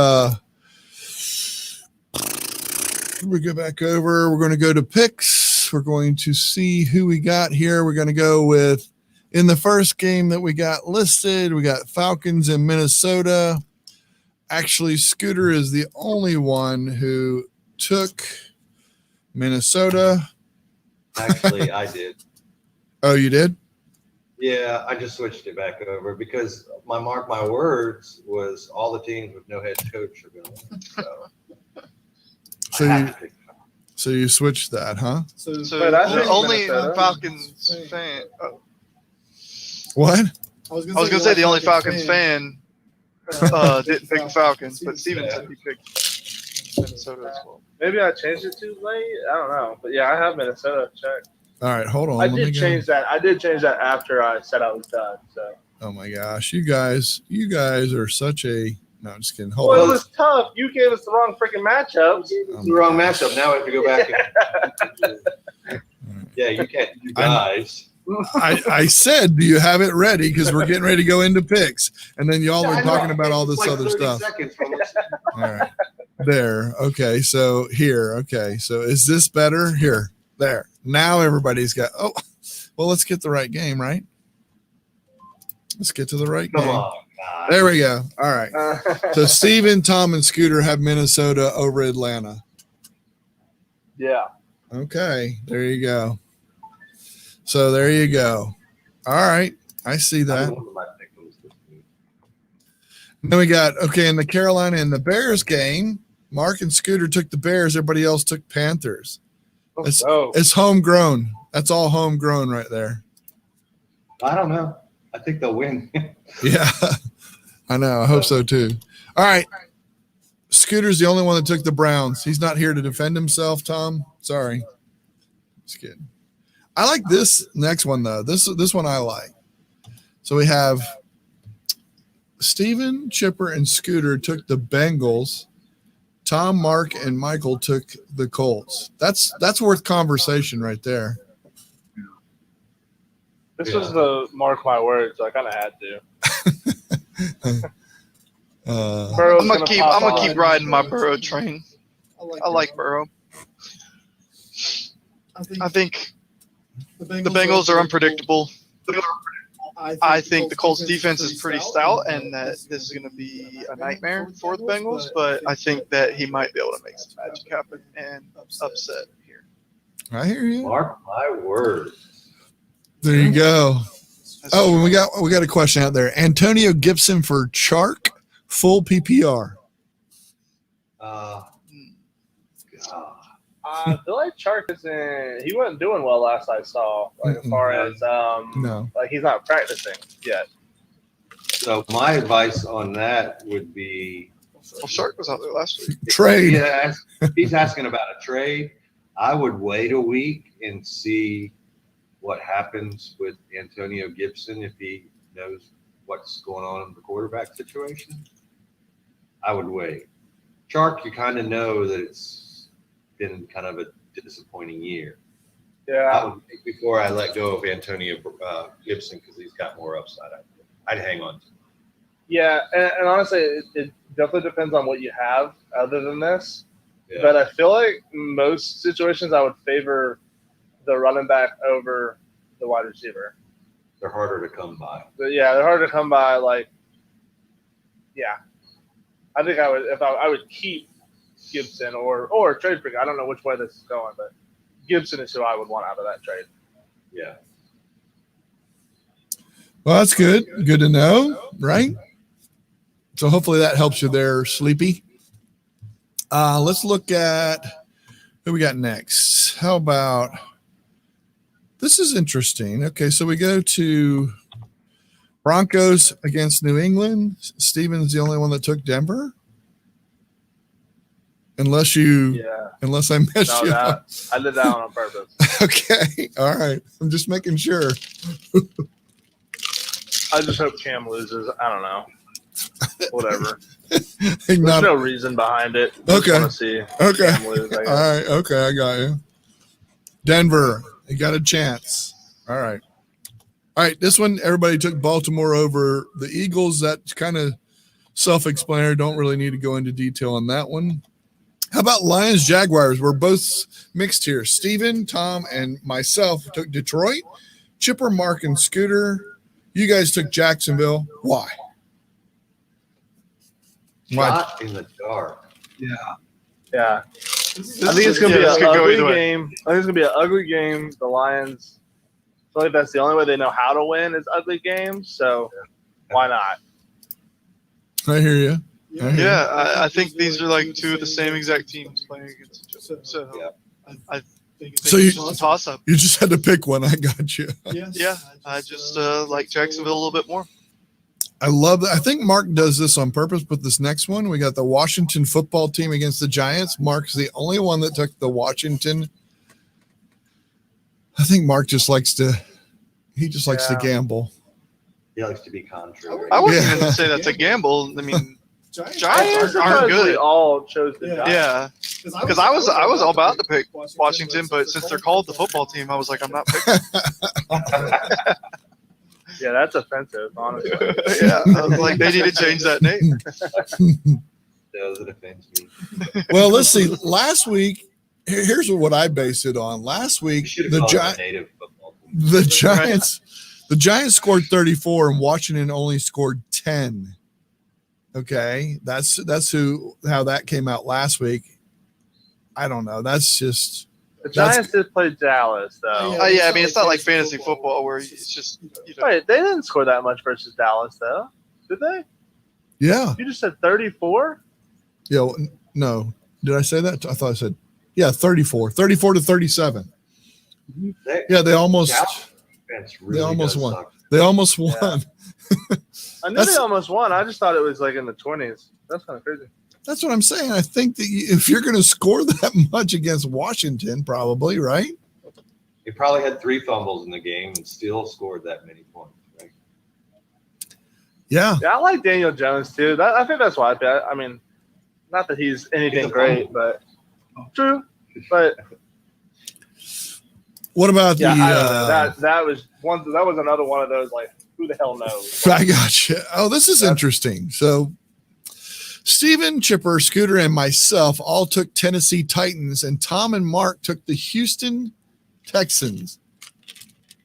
we go back over. We're going to go to picks. We're going to see who we got here. We're going to go with in the first game that we got listed, we got Falcons in Minnesota. Actually, Scooter is the only one who took Minnesota. Actually, I did. Oh, you did? Yeah, I just switched it back over because my mark my words was all the teams with no head coach are going to win. So I you, have to pick them. so you switched that, huh? So Wait, I the think only Minnesota. Falcons fan. Oh, What? I was gonna say the only Falcons fan didn't pick the Falcons, but Steven said he picked Minnesota as well. Maybe I changed it too late. I don't know, but yeah, I have Minnesota checked. All right, hold on. I Let me did go. change that. I did change that after I said I was done. So. Oh my gosh, you guys are such a. No, I'm just kidding. Hold Well, it on. was tough. You gave us the wrong freaking matchups. It's the wrong matchup. Now we have to go back. Yeah, you can't. You guys. I said, do you have it ready? Because we're getting ready to go into picks, and then y'all Yeah, are I know. talking about all this It's like other 30 stuff. seconds from this. All right, there. Okay, so here. Okay, so is this better? Here, there. Now everybody's got. Oh, well, let's get the right game, right? Let's get to the right Come game. on, guys. There we go. All right. So Steven, Tom, and Scooter have Minnesota over Atlanta. Yeah. Okay, there you go. So there you go. All right, I see that. One of my pickles this week. Then we got in the Carolina and the Bears game. Mark and Scooter took the Bears. Everybody else took Panthers. Oh, It's homegrown. That's all homegrown right there. I don't know. I think they'll win. Yeah, I know. I hope so too. All right. Scooter's the only one that took the Browns. He's not here to defend himself, Tom. Sorry. Just kidding. I like this next one, though. This one I like. So we have Steven, Chipper, and Scooter took the Bengals. Tom, Mark, and Michael took the Colts. That's worth conversation right there. this was the mark my words. I kind of had to. Burrow's I'm gonna keep pop keep on. riding my Burrow train. I like Burrow. I think the Bengals are unpredictable. I think the Colts defense is pretty stout, and that this is going to be a nightmare for the Bengals. But I think that he might be able to make some magic happen and upset here. I hear you. Mark my words. There you go. Oh, and we got a question out there. Antonio Gibson for Chark, full PPR. God. I feel like Chark isn't. He wasn't doing well last I saw. Like as far as No. like he's not practicing yet. So my advice on that would be, Well, Shark was out there last week. Trade. yeah, he's asking about a trade. I would wait a week and see what happens with Antonio Gibson if he knows what's going on in the quarterback situation. I would wait. Chark, you kind of know that it's been kind of a disappointing year. I Yeah. would think before I let go of Antonio Gibson because he's got more upside. I'd hang on to him. Yeah, and honestly, it definitely depends on what you have other than this. Yeah. But I feel like most situations I would favor the running back over the wide receiver. They're harder to come by. But yeah, they're hard to come by. Like, yeah, I think I would keep Gibson or trade for. I don't know which way this is going, but Gibson is who I would want out of that trade. Yeah. Well, that's good. Good to know, right? So hopefully that helps you there, Sleepy. Let's look at who we got next. How about this is interesting. Okay, so we go to Broncos against New England. Steven's the only one that took Denver. Unless I missed No, you. I did that one on purpose. Okay. All right. I'm just making sure. I just hope Cam loses. I don't know. Whatever. Not- There's no reason behind it. Just Okay. want to see okay. Cam lose. I All guess. right. Okay. I got you. Denver, you got a chance. All right. All right, this one, everybody took Baltimore over the Eagles. That's kind of self-explanatory. Don't really need to go into detail on that one. How about Lions Jaguars? We're both mixed here. Steven, Tom, and myself took Detroit. Chipper, Mark, and Scooter. You guys took Jacksonville. Why? Shot in the dark. Yeah. Yeah. I think it's gonna be an ugly game. I think it's gonna be an ugly game. The Lions. I feel like that's the only way they know how to win is ugly games. So why not? I hear you. Yeah, I think these are like two of the same exact teams playing against each other. So Yeah. I think So it's a toss up. You just had to pick one. I got you. Yeah, I just like Jacksonville a little bit more. I love that. I think Mark does this on purpose, but this next one, we got the Washington football team against the Giants. Mark's the only one that took the Washington. I think Mark just likes to gamble. He likes to be contrary. I wouldn't Yeah. even say that's a gamble. I mean, Giants aren't Supposedly good. all chose the Giants. Yeah, because I was all about to pick Washington, but since they're called the football team, I was like, I'm not picking. Yeah, that's offensive, honestly. Yeah, I was like, they need to change that name. Does it offend me? Well, let's see. Last week, here's what I based it on. Last We week, should have the called it a Giants. native football team. The Giants scored 34 and Washington only scored 10. Okay. That's how that came out last week. I don't know. That's just The Giants did play Dallas, though. Yeah, I mean, it's not like fantasy football where it's just, Wait, they didn't score that much versus Dallas, though. Did they? yeah. You just said 34? Yeah. No. Did I say that? I thought I said 34 to 37. They- Yeah, they almost Defense really almost does won. suck. they almost won. I knew That's- they almost won. I just thought it was like in the 20s. That's kind of crazy. That's what I'm saying. I think that if you're going to score that much against Washington, probably, right? He probably had 3 fumbles in the game and still scored that many points. Right? Yeah. Yeah, I like Daniel Jones, too. I think that's why I bet. I mean, not that he's anything He's a great, but true. But What about yeah, the I don't know. That was one. That was another one of those like, who the hell knows? I got you. Oh, this is interesting. So Steven, Chipper, Scooter, and myself all took Tennessee Titans, and Tom and Mark took the Houston Texans.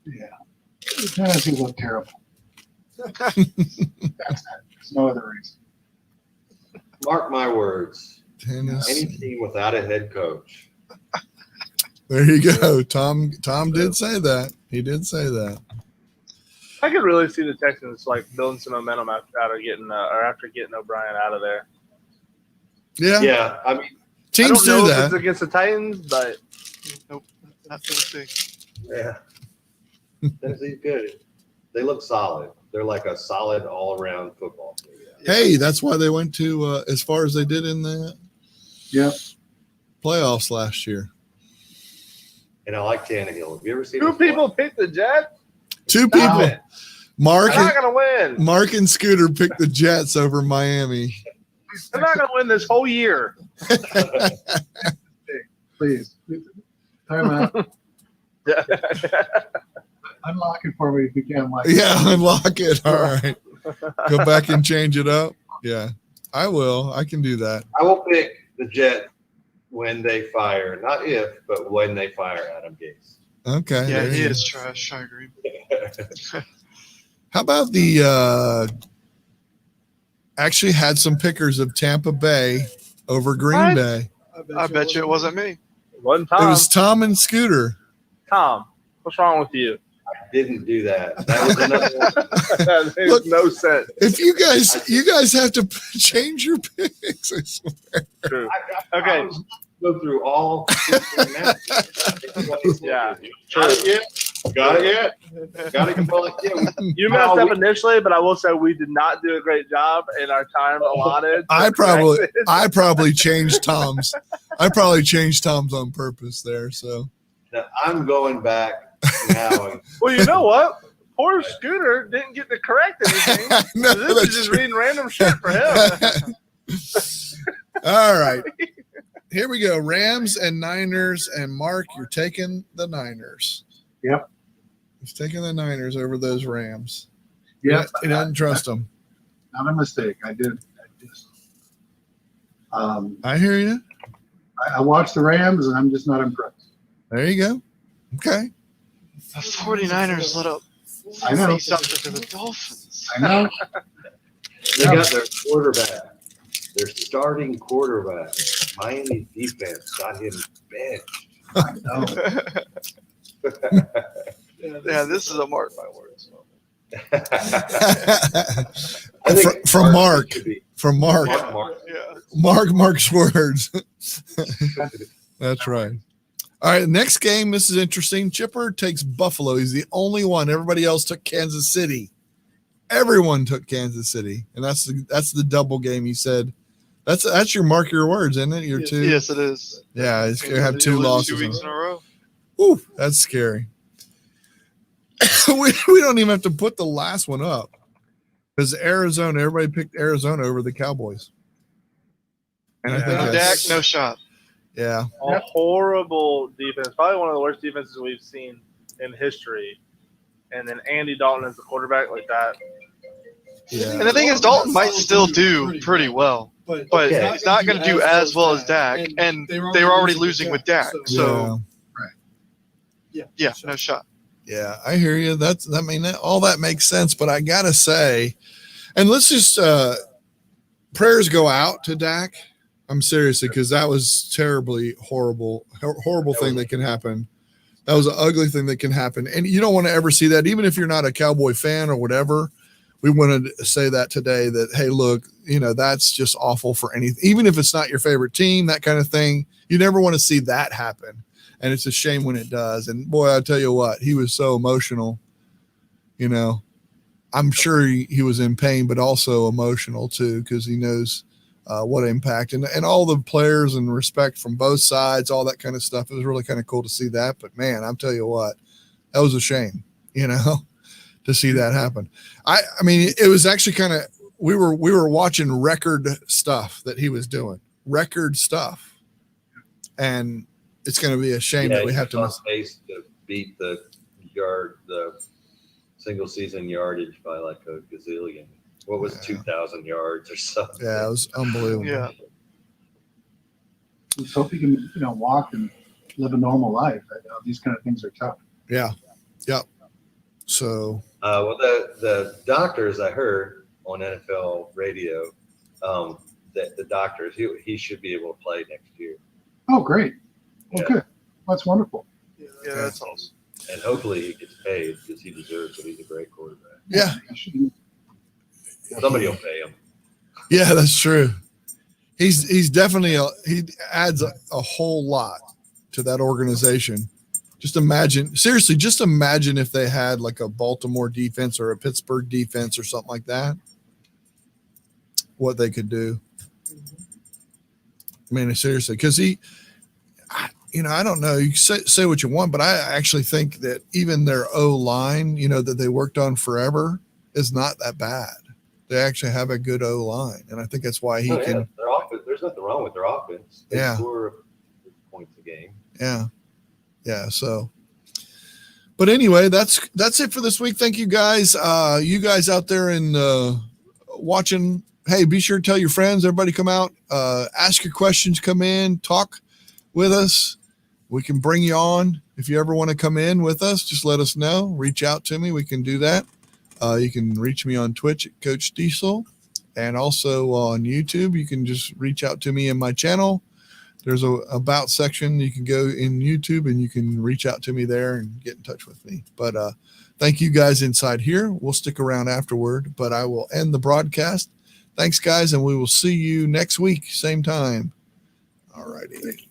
Yeah. Tennessee looked terrible. That's it. There's no other reason. Mark my words. Any Tennessee. team without a head coach. There you go. Tom did say that. He did say that. I could really see the Texans like building some momentum after getting O'Brien out of there. Yeah. Yeah, I mean, I Teams don't know do if it's that. against the Titans, but nope, not Tennessee. yeah. Tennessee's good. They look solid. They're like a solid all-around football team. Hey, that's why they went to as far as they did in the playoffs last year. And I like Tannehill. Have you ever seen two him play? people picked the Jets. Two Stop people. it. Mark They're not and, gonna win. Mark and Scooter picked the Jets over Miami. They're not gonna win this whole year. Please. Time out. Yeah. Unlock it for me if you can, Mike. Yeah, unlock it. All right. Go back and change it up. Yeah, I will. I can do that. I will pick the Jets when they fire, not if, but when they fire Adam Gase. Okay. Yeah, there he you is trash. I agree. go. How about the actually had some pickers of Tampa Bay over Green What? Bay. I bet you it wasn't me. One It time. was Tom and Scooter. Tom, what's wrong with you? Didn't do that. That was another one. That makes Look- no sense. If you guys have to change your picks, I swear. True. I Okay. was go through all 16 matches. Yeah. Got it yet? Got it yet? Got it? Well, yeah, You messed up initially, but I will say we did not do a great job in our time allotted. I to correct it. probably changed Tom's. I probably changed Tom's on purpose there. So now I'm going back now. And Well, you know what? Poor Scooter didn't get to correct anything. No, This that's is just true. reading random shit for him. All right. Here we go. Rams and Niners. And Mark, you're taking the Niners. Yep. He's taking the Niners over those Rams. Yeah, He doesn't trust them. not a mistake. I did. I hear you. I watched the Rams, and I'm just not impressed. There you go. Okay. The 49ers let up I know. something to the Dolphins. I know. They got their quarterback, their starting quarterback. Miami defense got him benched. I know. Yeah, this is a mark my words. I think From Mark. should be- From Mark. Mark. Yeah. Mark's words. That's right. All right, next game. This is interesting. Chipper takes Buffalo. He's the only one. Everybody else took Kansas City. Everyone took Kansas City, and that's the double game. He said, "That's your mark your words, isn't it? Your Yes. two." Yes, it is. Yeah, he's gonna have They two lose losses. 2 weeks in a row. Ooh, that's scary. we don't even have to put the last one up because Arizona. Everybody picked Arizona over the Cowboys, and I think No that's, Dak, no shot. yeah. A horrible defense, probably one of the worst defenses we've seen in history. And then Andy Dalton as the quarterback, like that. Yeah. And the thing is, Dalton might still do pretty well, but Okay. he's not going to do as well as Dak. And they were already losing with Dak. So, yeah, no shot. Yeah, I hear you. All that makes sense, but I gotta say, and let's just prayers go out to Dak. I'm seriously, because that was terribly horrible thing that can happen. That was an ugly thing that can happen, and you don't want to ever see that, even if you're not a Cowboy fan or whatever. We wanted to say that today. That hey, look, that's just awful for anything, even if it's not your favorite team, that kind of thing. You never want to see that happen. And it's a shame when it does. And boy, I'll tell you what, he was so emotional. I'm sure he was in pain, but also emotional too, because he knows what impact and all the players and respect from both sides, all that kind of stuff. It was really kind of cool to see that. But man, I'll tell you what, that was a shame, to see that happen. I mean, it was actually kind of, we were watching record stuff that he was doing, record stuff. And it's going to be a shame that we have to miss. Pace to beat the single season yardage by like a gazillion. What was 2,000 yards or something? Yeah, it was unbelievable. Yeah. Let's hope he can, walk and live a normal life. These kind of things are tough. Yeah. Yep. So. Well, the doctors I heard on NFL radio, that the doctors he should be able to play next year. Oh, great. Well, good. That's wonderful. Yeah, that's awesome. And hopefully he gets paid because he deserves it. He's a great quarterback. Yeah. Somebody will pay him. Yeah, that's true. He's definitely he adds a whole lot to that organization. Just imagine if they had like a Baltimore defense or a Pittsburgh defense or something like that. What they could do. I mean, seriously, because I don't know. You say what you want, but I actually think that even their O-line, that they worked on forever, is not that bad. They actually have a good O-line, and I think that's why he can. Their offense, there's nothing wrong with their offense. They score points a game. Yeah. So, but anyway, that's it for this week. Thank you guys. You guys out there in watching. Hey, be sure to tell your friends. Everybody, come out. Ask your questions. Come in. Talk with us. We can bring you on. If you ever want to come in with us, just let us know. Reach out to me. We can do that. You can reach me on Twitch at Coach Diesel, and also on YouTube. You can just reach out to me in my channel. There's a about section. You can go in YouTube and you can reach out to me there and get in touch with me. But thank you guys inside here. We'll stick around afterward, but I will end the broadcast. Thanks, guys, and we will see you next week, same time. All righty.